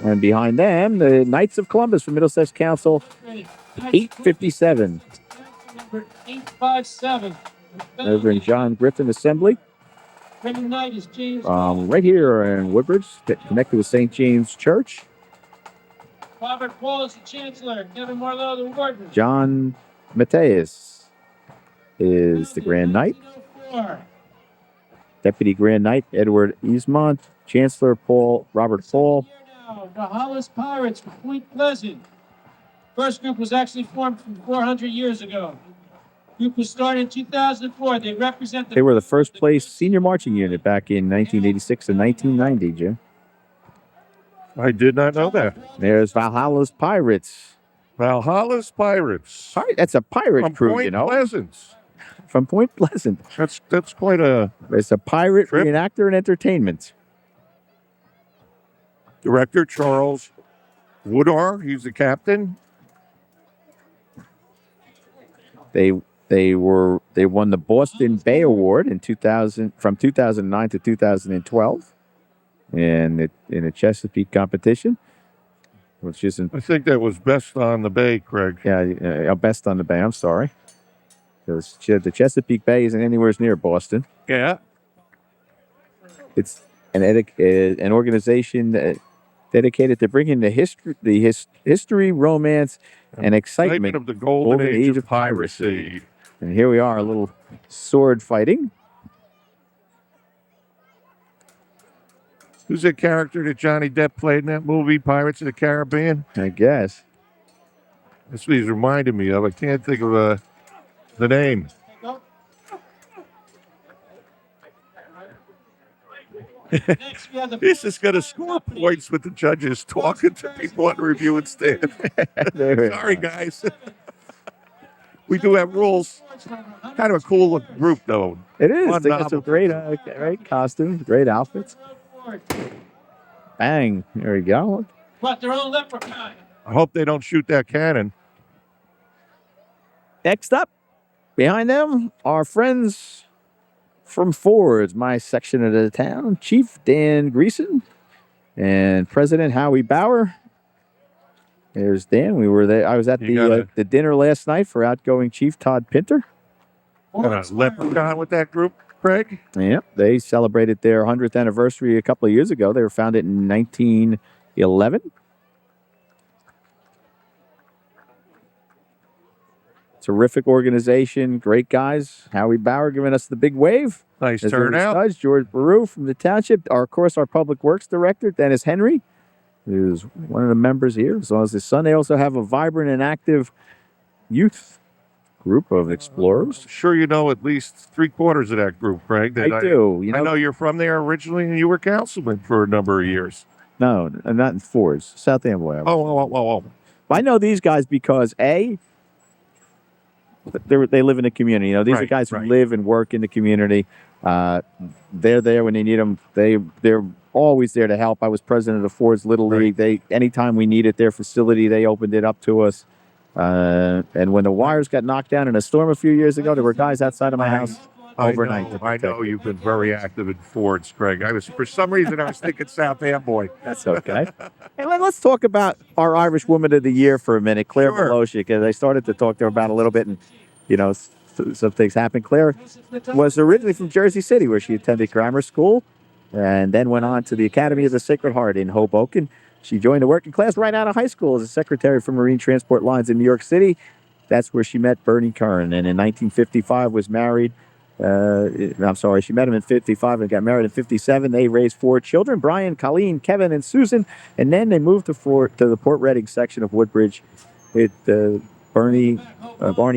And behind them, the Knights of Columbus from Middlesex Council, 857. Number 857. Reverend John Griffin Assembly. Knight is James Right here in Woodbridge, connected with St. James Church. Robert Paul is the Chancellor. Kevin Marlowe, the Warden. John Mateus is the Grand Knight. Deputy Grand Knight Edward Easmont. Chancellor Robert Paul. The Hollis Pirates from Point Pleasant. First group was actually formed from 400 years ago. Group was started in 2004. They represent They were the first place senior marching unit back in 1986 and 1990, Jim. I did not know that. There's Valhalla's Pirates. Valhalla's Pirates. That's a pirate From crew, Point you know. Pleasant. From Point Pleasant. That's quite a... It's a pirate trip. reenactor and entertainment. Director Charles Woodar, he's the captain. They won the Boston Bay Award in 2000 from 2009 to 2012, and in a Chesapeake competition, which isn't. I think that was Best on the Bay, Craig. Yeah, Best on the Bay. I'm sorry, because the Chesapeake Bay isn't anywhere near Boston. Yeah, it's an organization dedicated to bringing the history, romance, and excitement of the golden age of piracy. And here we are, a little sword fighting. Who's that character that Johnny Depp played in that movie, Pirates of the Caribbean? I guess. That's what he's reminded me of. I can't think of the name. This is going to score points with the judges talking to people on the review and stand. Sorry, guys. We do have rules. Kind of a cool looking group, though. It is. Fun They got some great costumes, great outfits. Bang. There we go. Brought their own leprechaun. I hope they don't shoot that cannon. Next up, behind them, our friends from Ford's, my section of the town, Chief Dan Greason and President Howie Bauer. There's Dan. We were there. I was at the dinner last night for outgoing Chief Todd Pinter. Got a leprechaun with that group, Craig? Yep. They celebrated their 100th anniversary a couple of years ago. They were founded in 1911. Terrific organization, great guys. Howie Bauer giving us the big wave. Nice turnout. George Baru from the township. Of course, our public works director, Dennis Henry, who's one of the members here, as well as his son. They also have a vibrant and active youth group of explorers. Sure, you know at least 3/4 of that group, Craig. I do. I know you're from there originally, and you were councilman for a number of years. No, not in Fords, South Amboy. Oh. I know these guys because they live in the community. You know, these are guys who live and work in the community. They're there when they need them. They're always there to help. I was president of Ford's Little League. Anytime we needed their facility, they opened it up to us. And when the wires got knocked down in a storm a few years ago, there were guys outside of my house overnight. I know you've been very active in Ford's, Craig. For some reason, I was thinking South Amboy. That's okay. Hey, let's talk about our Irish Woman of the Year for a minute, Claire Miloshik. Because I started to talk to her about it a little bit, and some things happened. Claire was originally from Jersey City, where she attended grammar school, and then went on to the Academy of the Sacred Heart in Hoboken. She joined the working class right out of high school as a secretary for Marine Transport Lines in New York City. That's where she met Bernie Curran, and in 1955 was married I'm sorry, she met him in 55 and got married in 57. They raised 4 children, Brian, Colleen, Kevin, and Susan. And then they moved to the Port Reading section of Woodbridge. Barney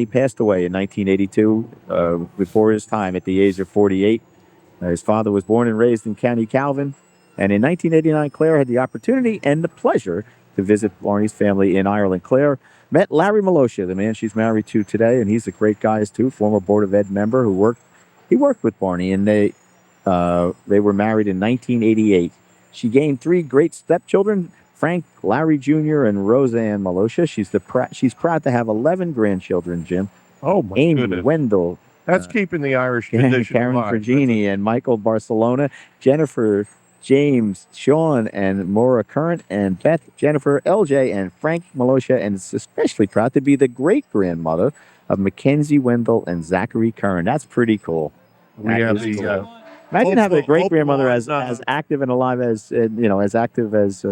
passed away in 1982 before his time at the age of 48. His father was born and raised in County Calvin. And in 1989, Claire had the opportunity and the pleasure to visit Barney's family in Ireland. Claire met Larry Malosha, the man she's married to today, and he's a great guy too, former Board of Ed member who worked with Barney, and they were married in 1988. She gained 3 great stepchildren, Frank, Larry Jr., and Roseanne Malosha. She's proud to have 11 grandchildren, Jim. Oh, my Amy, goodness. Wendell, That's keeping the Irish tradition Karen alive. Fragini, and Michael Barcelona, Jennifer, James, Sean, and Maura Current, and Beth, Jennifer, LJ, and Frank Malosha, and is especially proud to be the great-grandmother of Mackenzie Wendell and Zachary Curran. That's pretty cool. We That have is the cool. Imagine having a great-grandmother Hopeful as active and alive as, as active as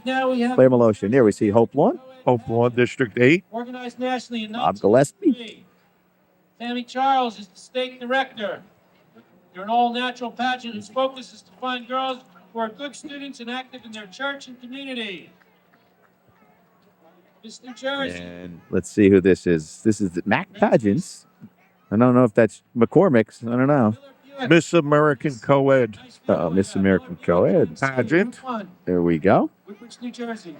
Now we have Claire Malosha. And here we see Hope Lawn, Hope Lawn, District 8. organized nationally in Bob Gillespie. 1983. Tammy Charles is the state director. You're an all-natural pageant whose focus is to find girls who are good students and active in their church and community. Miss New Jersey. And let's see who this is. This is the Mac Pageants. I don't know if that's McCormick's. I don't know. Miss American Co-Ed Miss American Co-Ed. pageant. There we go. Woodbridge, New Jersey.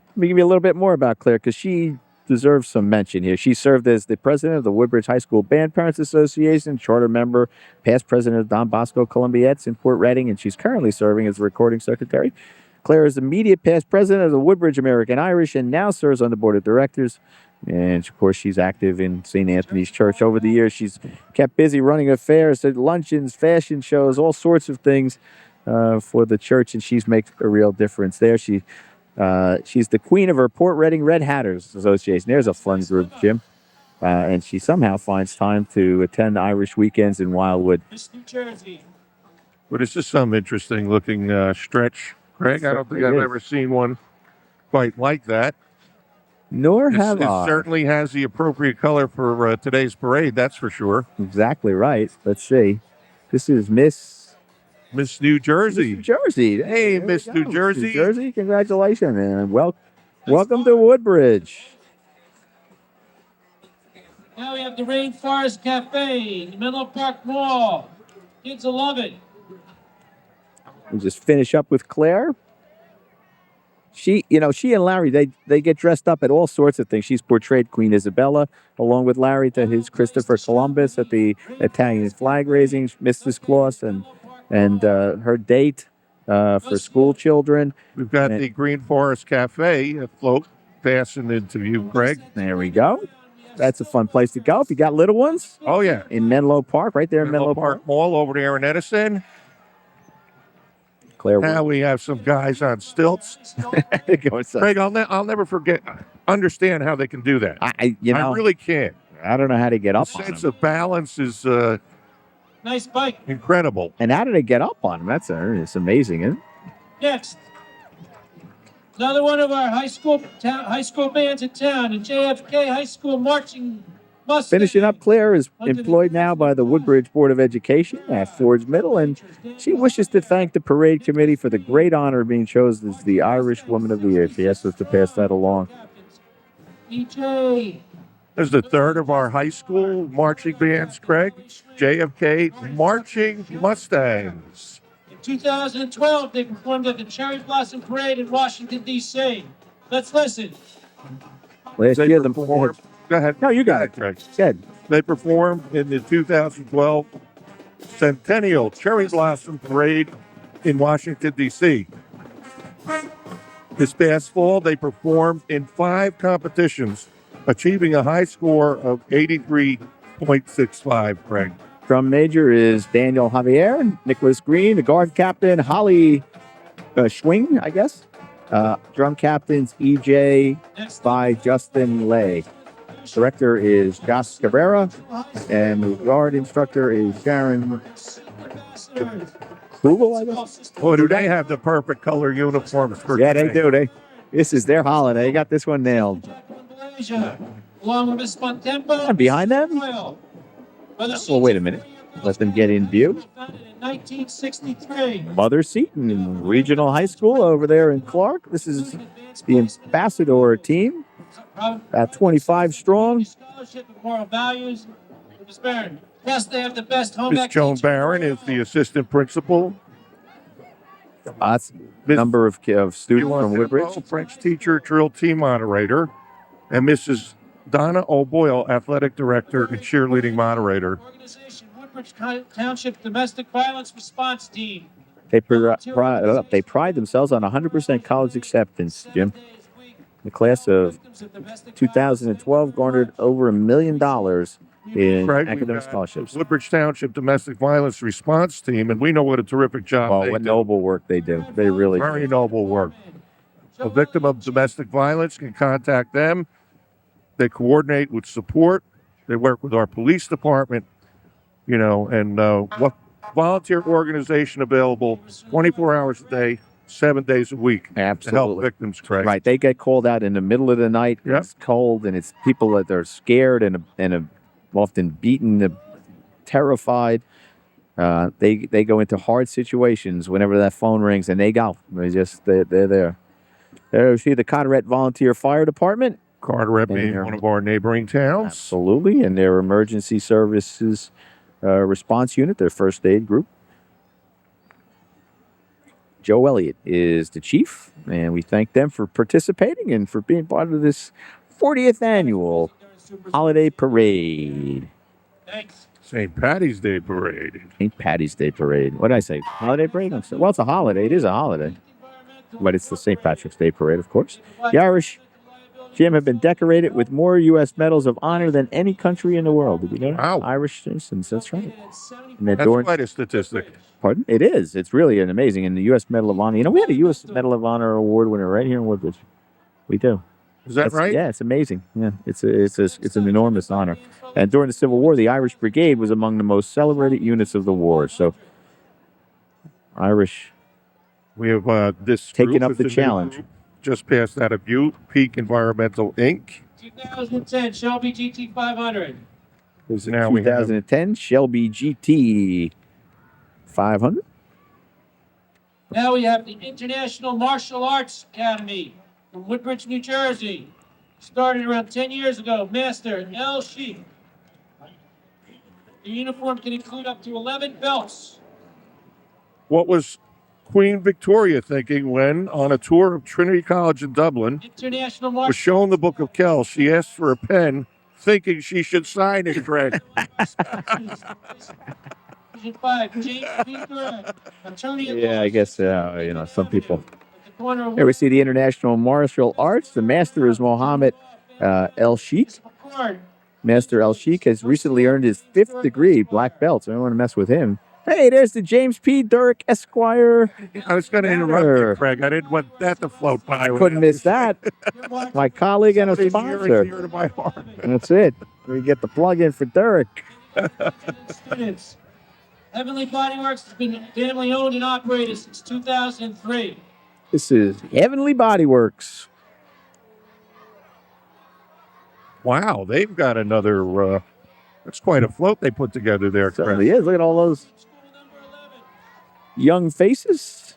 Let me give you a little bit more about Claire because she deserves some mention here. She served as the president of the Woodbridge High School Band Parents Association, charter member, past president of Don Bosco Columbiettes in Port Reading, and she's currently serving as the recording secretary. Claire is immediate past president of the Woodbridge American Irish and now serves on the board of directors. And of course, she's active in St. Anthony's Church. Over the years, she's kept busy running affairs, luncheons, fashion shows, all sorts of things for the church, and she's makes a real difference there. She's the queen of her Port Reading Red Hatters Association. There's a fun group, Jim. And she somehow finds time to attend Irish weekends in Wildwood. Miss New Jersey. But it's just some interesting looking stretch, Craig. I don't think It I've is. ever seen one quite like that. Nor It's- have it I. certainly has the appropriate color for today's parade, that's for sure. Exactly right. Let's see. This is Miss New Jersey. New Jersey. Hey, There we Miss go. New Jersey. New Jersey, congratulations, and welcome to Woodbridge. Now we have the Rainforest Cafe in the Menlo Park Mall. Kids will love it. We'll just finish up with Claire. She and Larry, they get dressed up at all sorts of things. She's portrayed Queen Isabella along with Larry to his Christopher Columbus at the Italian flag raising, Mrs. Claus, and her date for school children. We've got the Green Forest Cafe afloat, passing into view, Craig. There we go. That's a fun place to go if you got little ones. Oh, yeah. In Menlo Park, right there in Menlo Park. Mall over there in Edison. Claire. Now we have some guys on stilts. Craig, I'll never understand how they can do that. I really can't. I don't know how to get up The on sense them. of balance is Nice bike. incredible. And how do they get up on them? It's amazing, isn't it? Next. Another one of our high school bands in town, the JFK High School Marching Mustang. Finishing up, Claire is employed now by the Woodbridge Board of Education at Ford's Middle, and she wishes to thank the parade committee for the great honor of being chosen as the Irish Woman of the Year. She asked us to pass that along. DJ. There's the third of our high school marching bands, Craig. JFK Marching Mustangs. In 2012, they performed at the Cherry Blossom Parade in Washington, D.C. Let's listen. Last They year, performed. Go ahead. No, you got it, Craig. Good. They performed in the 2012 Centennial Cherry Blossom Parade in Washington, D.C. This past fall, they performed in 5 competitions, achieving a high score of 83.65, Craig. Drum major is Daniel Javier, Nicholas Green, the guard captain, Holly Schwing, I guess. Drum captains EJ by Justin Lay. Director is Josh Cabrera, and the guard instructor is Sharon Krugel, I guess. Boy, do they have the perfect color uniforms for Yeah, they today. do. This is their holiday. They got this one nailed. Malaysia, along with Miss Fontempo. And behind them? Well, wait a minute. Let them get in view. Founded in 1963. Mother Seton Regional High School over there in Clark. This is the Ambassador team, about 25 strong. Scholarship of moral values. Ms. Barron. Yes, they have the best home Miss ec Joan teacher. Barron is the assistant principal. That's a number of students from Woodbridge. French teacher, drill team moderator, and Mrs. Donna O'Boyle, athletic director and cheerleading moderator. Organization, Woodbridge Township Domestic Violence Response Team. They pride themselves on 100% college acceptance, Jim. The class of 2012 garnered over $1 million in academic scholarships. Woodbridge Township Domestic Violence Response Team, and we know what a terrific job they do. What noble work they do. They really Very do. noble work. A victim of domestic violence can contact them. They coordinate with support. They work with our police department, and what volunteer organization available 24 hours a day, 7 days a week Absolutely. to help victims, Craig. Right. They get called out in the middle of the night. Yep. It's cold, and it's people that are scared and often beaten, terrified. They go into hard situations whenever that phone rings, and they go. They're there. There you see the Carteret Volunteer Fire Department. Carteret being one of our neighboring towns. Absolutely, and their emergency services response unit, their first aid group. Joe Elliott is the chief, and we thank them for participating and for being part of this 40th annual holiday parade. Thanks. St. Patty's Day Parade. St. Patty's Day Parade. What did I say? Holiday parade? Well, it's a holiday. It is a holiday. But it's the St. Patrick's Day Parade, of course. The Irish, Jim, have been decorated with more U.S. medals of honor than any country in the world. Did you know that? Wow. Irish citizens, that's right. And That's quite a statistic. Pardon? It is. It's really an amazing. And the U.S. Medal of Honor. We had a U.S. Medal of Honor award winner right here in Woodbridge. We do. Is that right? Yeah, it's amazing. Yeah, it's an enormous honor. And during the Civil War, the Irish Brigade was among the most celebrated units of the war. So, Irish. We have this taking group up is the a new challenge. group just passed out of you, Peak Environmental Inc. 2010 Shelby GT 500. Now we have 2010 Shelby GT 500. Now we have the International Martial Arts Academy from Woodbridge, New Jersey. Started around 10 years ago. Master L. Sheik. The uniform can include up to 11 belts. what was Queen Victoria thinking when, on a tour of Trinity College in Dublin, International was Martial shown the Book of Kells. She asked for a pen, thinking she should sign it, Greg. Division 5, James P. Durant, attorney at Yeah, law. I guess some people. The corner of Here we see the International Martial Arts. The master is Mohammed El Sheikh. Woodbridge. Master El Sheikh has recently earned his 5th degree, black belt. So I don't want to mess with him. Hey, there's the James P. Durek Esquire. I was going to interrupt you, Craig. I didn't want that to float by. Couldn't miss that. My colleague and a Near sponsor. and dear to my heart. That's it. We get the plug in for Durek. Students. Heavenly Body Works has been family owned and operated since 2003. This is Heavenly Body Works. Wow, they've got another. That's quite a float they put together there, Craig. Certainly is. Look at all those young faces.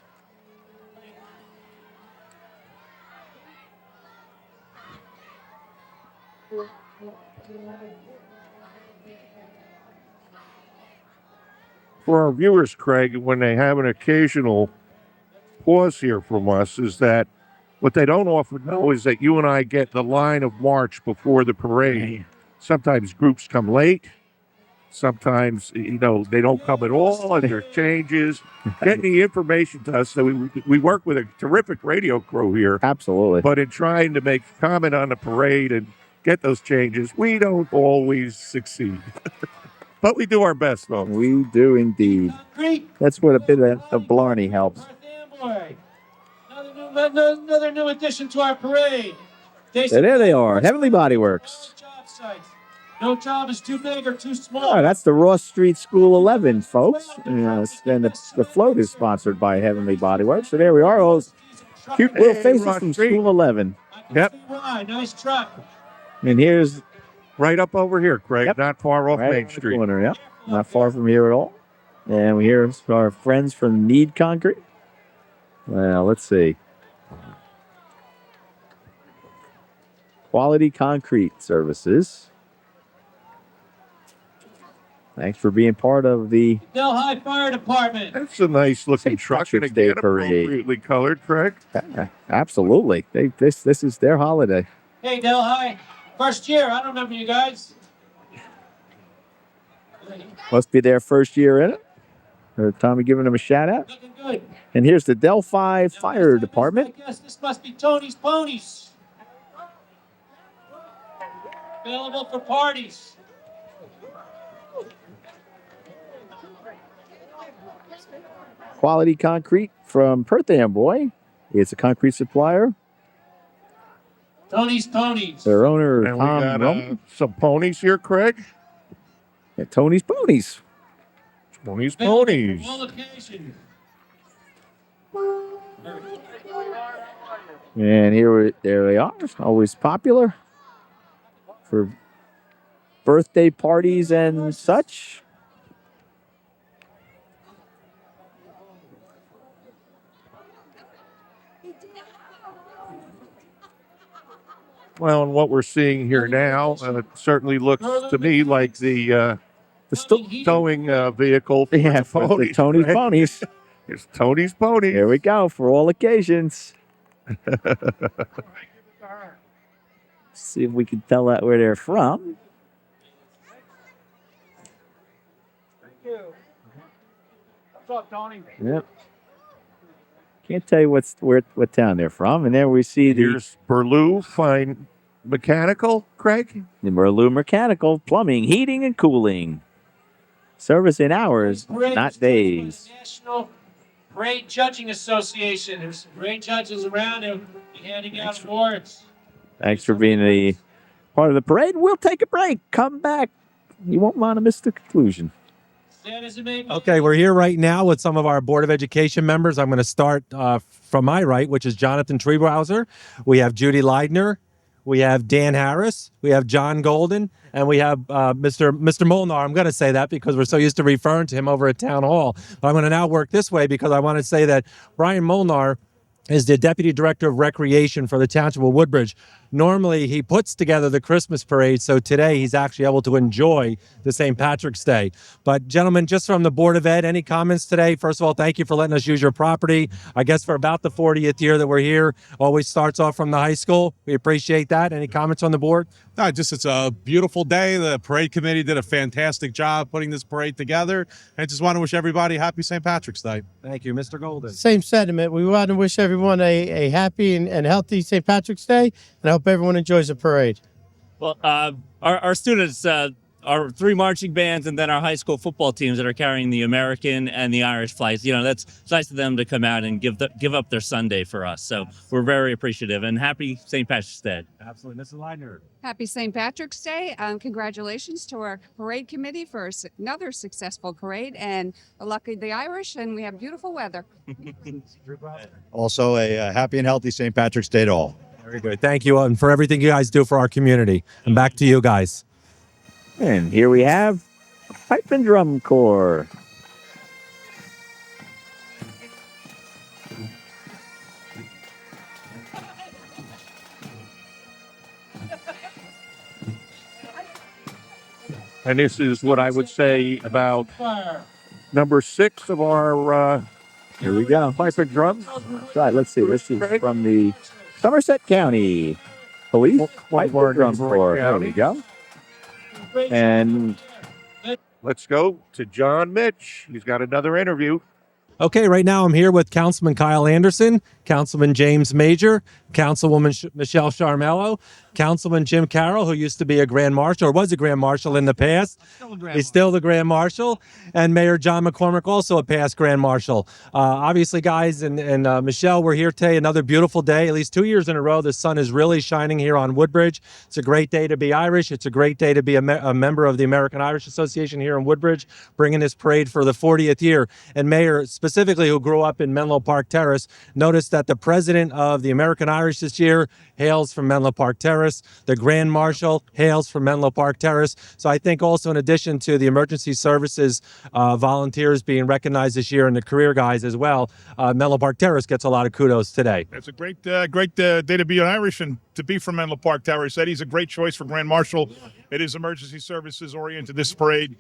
For our viewers, Craig, when they have an occasional pause here from us, is that what they don't often know is that you and I get the line of march before the parade. Sometimes groups come late. Sometimes, they don't come at all, and there's changes. Getting the information to us, so we work with a terrific radio crew here. Absolutely. But in trying to make comment on the parade and get those changes, we don't always succeed. But we do our best, folks. We do indeed. That's what a bit of Blarney helps. Boy, another new addition to our parade. So there they are, Heavenly Body Works. Job sites. No job is too big or too small. Oh, that's the Ross Street School 11, folks. And the float is sponsored by Heavenly Body Works. So there we are, those cute little faces Ross from Street. School 11. Yep. Nice truck. And here's Right up over here, Craig. Yep. Not far off Right Main on the Street. corner, yeah. Not far from here at all. And we hear our friends from Need Concrete. Well, let's see. Quality Concrete Services. Thanks for being part of the Delhi Fire Department. That's a nice looking St. truck, and Patrick's Day again, parade. appropriately colored, Craig. Yeah, absolutely. This is their holiday. Hey, Delhi. First year. I don't remember you guys. Must be their first year in it. Tommy giving them a shout out. Looking good. And here's the Delphi Fire Department. I guess this must be Tony's Ponies. Available for parties. Quality Concrete from Perth Amboy. It's a concrete supplier. Tony's Ponies. Their owner, And we Tom got Roman. some ponies here, Craig. Yeah, Tony's Ponies. Tony's Available Ponies. for all occasions. And there they are. Always popular for birthday parties and such. Well, and what we're seeing here now certainly looks to me like the towing vehicle for Yeah, the for ponies. the Tony's Craig. Ponies. It's Tony's Ponies. Here we go for all occasions. See if we can tell that where they're from. What's up, Tony? Yep. Can't tell you what town they're from. And there we see Here's Burlew Fine Mechanical, Craig. the Merlot Mechanical Plumbing, Heating, and Cooling. Service in hours, Parade not is sponsored by the days. National Parade Judging Association. There's some great judges around. They'll be handing out awards. Thanks for being a part of the parade. We'll take a break. Come back. You won't want to miss the conclusion. Okay, we're here right now with some of our Board of Education members. I'm going to start from my right, which is Jonathan Treebowser. We have Judy Leidner. We have Dan Harris. We have John Golden. And we have Mr. Molnar. I'm going to say that because we're so used to referring to him over at Town Hall. But I'm going to now work this way because I want to say that Brian Molnar is the Deputy Director of Recreation for the Township of Woodbridge. Normally, he puts together the Christmas parade, so today he's actually able to enjoy the St. Patrick's Day. But gentlemen, just from the Board of Ed, any comments today? First of all, thank you for letting us use your property. I guess for about the 40th year that we're here, always starts off from the high school. We appreciate that. Any comments on the board? No, it's a beautiful day. The parade committee did a fantastic job putting this parade together. I just want to wish everybody happy St. Patrick's Day. Thank you, Mr. Golden. Same sentiment. We want to wish everyone a happy and healthy St. Patrick's Day, and I hope everyone enjoys the parade. Well, our students, our three marching bands, and then our high school football teams that are carrying the American and the Irish flags. You know, it's nice of them to come out and give up their Sunday for us. So we're very appreciative and happy St. Patrick's Day. Absolutely, Mrs. Leidner. Happy St. Patrick's Day. Congratulations to our parade committee for another successful parade, and lucky the Irish, and we have beautiful weather. Also, a happy and healthy St. Patrick's Day to all. Very good. Thank you, and for everything you guys do for our community. And back to you guys. And here we have Pipe and Drum Corps. And this is what I would say about number 6 of our Here we go. pipe and drums. Right, let's see. This is from the Somerset County Police Pipe and Drum Corps. There we go. And let's go to John Mitch. He's got another interview. Okay, right now I'm here with Councilman Kyle Anderson, Councilman James Major, Councilwoman Michelle Sharmello, Councilman Jim Carroll, who used to be a Grand Marshal or was a Grand Marshal in the past. He's still the Grand Marshal. And Mayor John McCormick, also a past Grand Marshal. Obviously, guys, and Michelle, we're here today. Another beautiful day. At least 2 years in a row, the sun is really shining here on Woodbridge. It's a great day to be Irish. It's a great day to be a member of the American Irish Association here in Woodbridge, bringing this parade for the 40th year. And Mayor, specifically, who grew up in Menlo Park Terrace, noticed that the president of the American Irish this year hails from Menlo Park Terrace. The Grand Marshal hails from Menlo Park Terrace. So I think also in addition to the emergency services volunteers being recognized this year and the career guys as well, Menlo Park Terrace gets a lot of kudos today. It's a great day to be an Irish and to be from Menlo Park Terrace. Eddie's a great choice for Grand Marshal. It is emergency services oriented, this parade.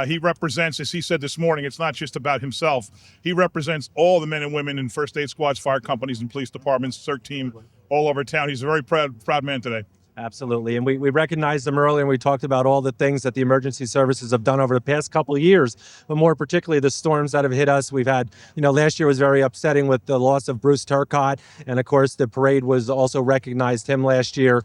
He represents, as he said this morning, it's not just about himself. He represents all the men and women in first aid squads, fire companies, and police departments, CERT team all over town. He's a very proud man today. Absolutely. And we recognized them earlier, and we talked about all the things that the emergency services have done over the past couple of years, but more particularly the storms that have hit us. We've had, last year was very upsetting with the loss of Bruce Turcott, and of course the parade was also recognized him last year.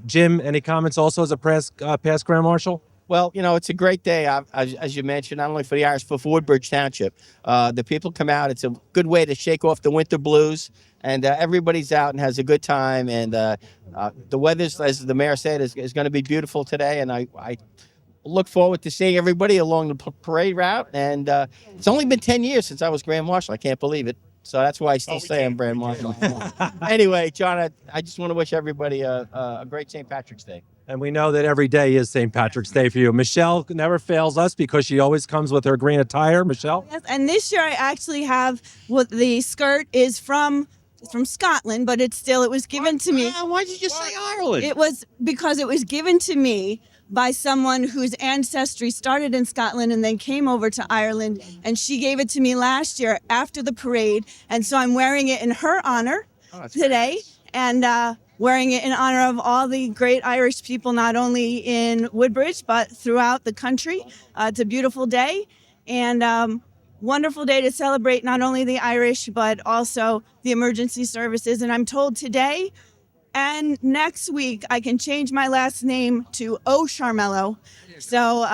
Jim, any comments also as a past Grand Marshal? Well, it's a great day, as you mentioned, not only for the Irish, but for Woodbridge Township. The people come out. It's a good way to shake off the winter blues, and everybody's out and has a good time. And the weather, as the mayor said, is going to be beautiful today. And I look forward to seeing everybody along the parade route. And it's only been 10 years since I was Grand Marshal. I can't believe it. So that's why I still say I'm Grand Marshal. Anyway, John, I just want to wish everybody a great St. Patrick's Day. And we know that every day is St. Patrick's Day for you. Michelle never fails us because she always comes with her green attire. Michelle? Yes, and this year I actually have what the skirt is from Scotland, but it was given to me. Why did you say Ireland? It was because it was given to me by someone whose ancestry started in Scotland and then came over to Ireland, and she gave it to me last year after the parade, and so I'm wearing it in her honor today, and wearing it in honor of all the great Irish people, not only in Woodbridge, but throughout the country. It's a beautiful day, and wonderful day to celebrate not only the Irish, but also the emergency services. And I'm told today and next week I can change my last name to O'Sharmello. So,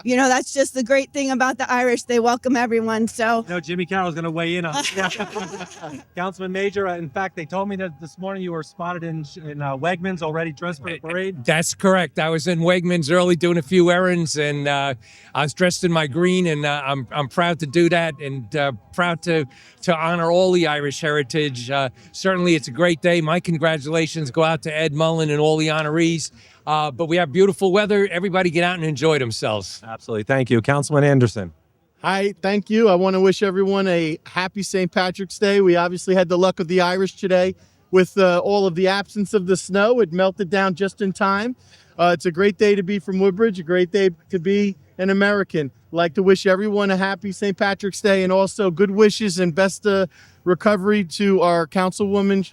that's just the great thing about the Irish. They welcome everyone. So, Jimmy Carroll's going to weigh in on it. Councilman Major, in fact, they told me that this morning you were spotted in Wegmans already dressed for the parade. That's correct. I was in Wegmans early doing a few errands, and I was dressed in my green, and I'm proud to do that, and proud to honor all the Irish heritage. Certainly, it's a great day. My congratulations go out to Ed Mullen and all the honorees. But we have beautiful weather. Everybody get out and enjoy themselves. Absolutely. Thank you. Councilman Anderson. Hi, thank you. I want to wish everyone a happy St. Patrick's Day. We obviously had the luck of the Irish today with all of the absence of the snow. It melted down just in time. It's a great day to be from Woodbridge, a great day to be an American. I'd like to wish everyone a happy St. Patrick's Day, and also good wishes and best recovery to our Councilwoman,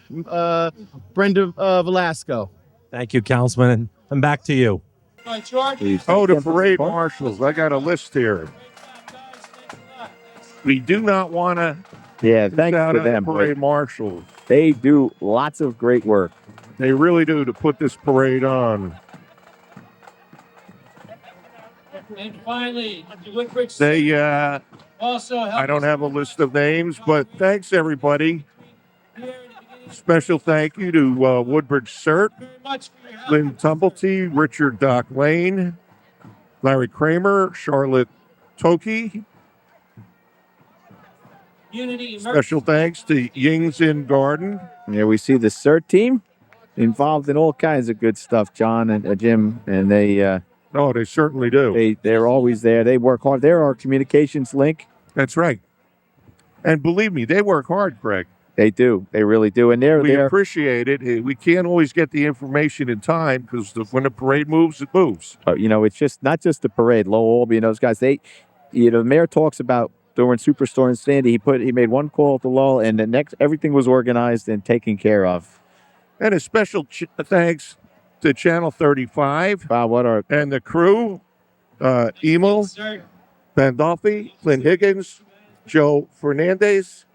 Brenda Velasco. Thank you, Councilman. And back to you. Oh, the parade marshals. I got a list here. We do not want to. Yeah, thanks to them. Parade marshals. They do lots of great work. They really do to put this parade on. And finally, the Woodbridge They, also I don't have a list of names, but thanks everybody. Special thank you to Woodbridge CERT, Lynn Tumblety, Richard Doc Lane, Larry Kramer, Charlotte Toki. Special thanks to Yings in Garden. Yeah, we see the CERT team involved in all kinds of good stuff, John and Jim, and they. Oh, they certainly do. They're always there. They work hard. They're our communications link. That's right. And believe me, they work hard, Craig. They do. They really do. And we appreciate it. We can't always get the information in time because when the parade moves, it moves. But, it's just not just the parade. Lowell Albee and those guys, the mayor talks about during Superstorm Sandy, he made one call to Lowell, and the next, everything was organized and taken care of. And a special thanks to Channel 35 and the crew, Emil Pandolfi, Clint Higgins, Joe Fernandez,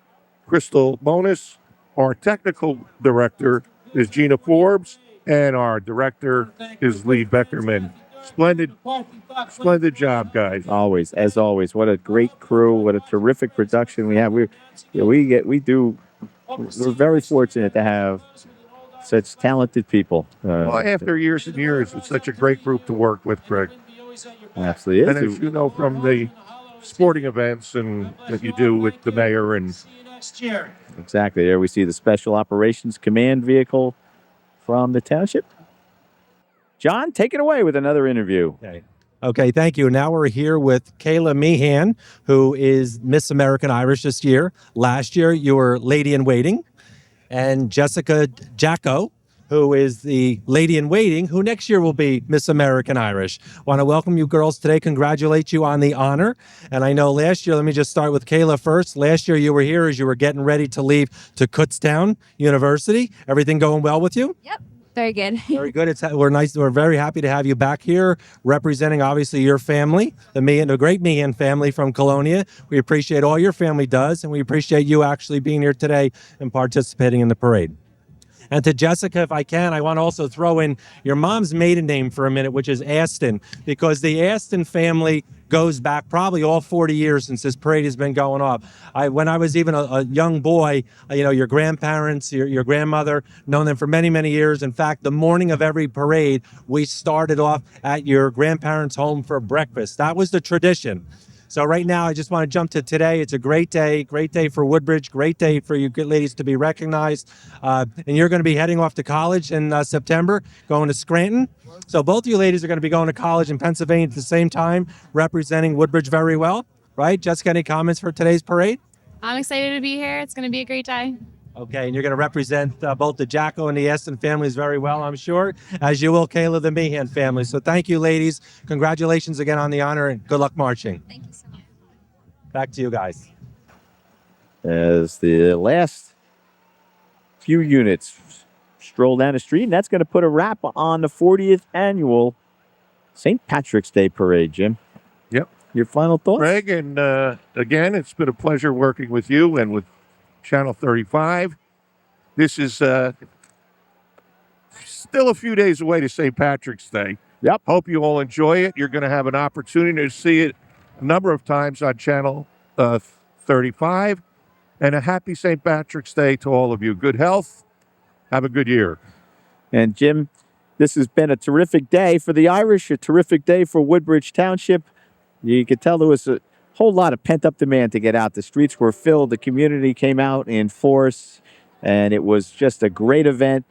Crystal Bonus. Our technical director is Gina Forbes, and our director is Lee Beckerman. Splendid job, guys. Always, as always. What a great crew! What a terrific production we have. We're very fortunate to have such talented people. Well, after years and years, it's such a great group to work with, Craig. Absolutely is. And as you know from the sporting events and that you do with the mayor and next year. Exactly. There we see the Special Operations Command vehicle from the township. John, take it away with another interview. Okay, thank you. Now we're here with Kayla Meehan, who is Miss American Irish this year. Last year, you were Lady in Waiting. And Jessica Jacko, who is the Lady in Waiting, who next year will be Miss American Irish. Want to welcome you girls today, congratulate you on the honor. And I know last year, let me just start with Kayla first. Last year you were here as you were getting ready to leave to Kutztown University. Everything going well with you? Yep. Very good. Very good. We're very happy to have you back here, representing obviously your family, the great Meehan family from Colonia. We appreciate all your family does, and we appreciate you actually being here today and participating in the parade. And to Jessica, if I can, I want to also throw in your mom's maiden name for a minute, which is Aston, because the Aston family goes back probably all 40 years since this parade has been going off. When I was even a young boy, your grandparents, your grandmother, known them for many, many years. In fact, the morning of every parade, we started off at your grandparents' home for breakfast. That was the tradition. So right now, I just want to jump to today. It's a great day for Woodbridge, great day for you good ladies to be recognized. And you're going to be heading off to college in September, going to Scranton. So both of you ladies are going to be going to college in Pennsylvania at the same time, representing Woodbridge very well, right? Jessica, any comments for today's parade? I'm excited to be here. It's going to be a great day. Okay, and you're going to represent both the Jacko and the Eston families very well, I'm sure, as you will Kayla, the Meehan family. So thank you, ladies. Congratulations again on the honor, and good luck marching. Thank you so much. Back to you guys. As the last few units stroll down the street, and that's going to put a wrap on the 40th annual St. Patrick's Day Parade, Jim. Yep. Your final thoughts? Greg, and again, it's been a pleasure working with you and with Channel 35. This is still a few days away to St. Patrick's Day. Yep. Hope you all enjoy it. You're going to have an opportunity to see it a number of times on Channel 35. And a happy St. Patrick's Day to all of you. Good health. Have a good year. And Jim, this has been a terrific day for the Irish, a terrific day for Woodbridge Township. You could tell there was a whole lot of pent-up demand to get out. The streets were filled. The community came out in force, and it was just a great event.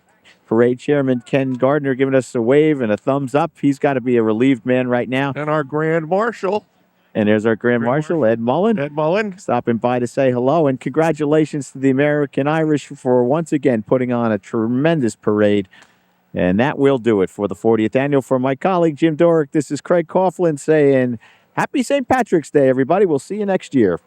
Parade Chairman Ken Gardner giving us a wave and a thumbs up. He's got to be a relieved man right now. And our Grand Marshal. And there's our Grand Marshal, Ed Mullen. Ed Mullen. Stopping by to say hello. And congratulations to the American Irish for once again putting on a tremendous parade. And that will do it for the 40th annual. For my colleague, Jim Dorick, this is Craig Coughlin saying happy St. Patrick's Day, everybody. We'll see you next year.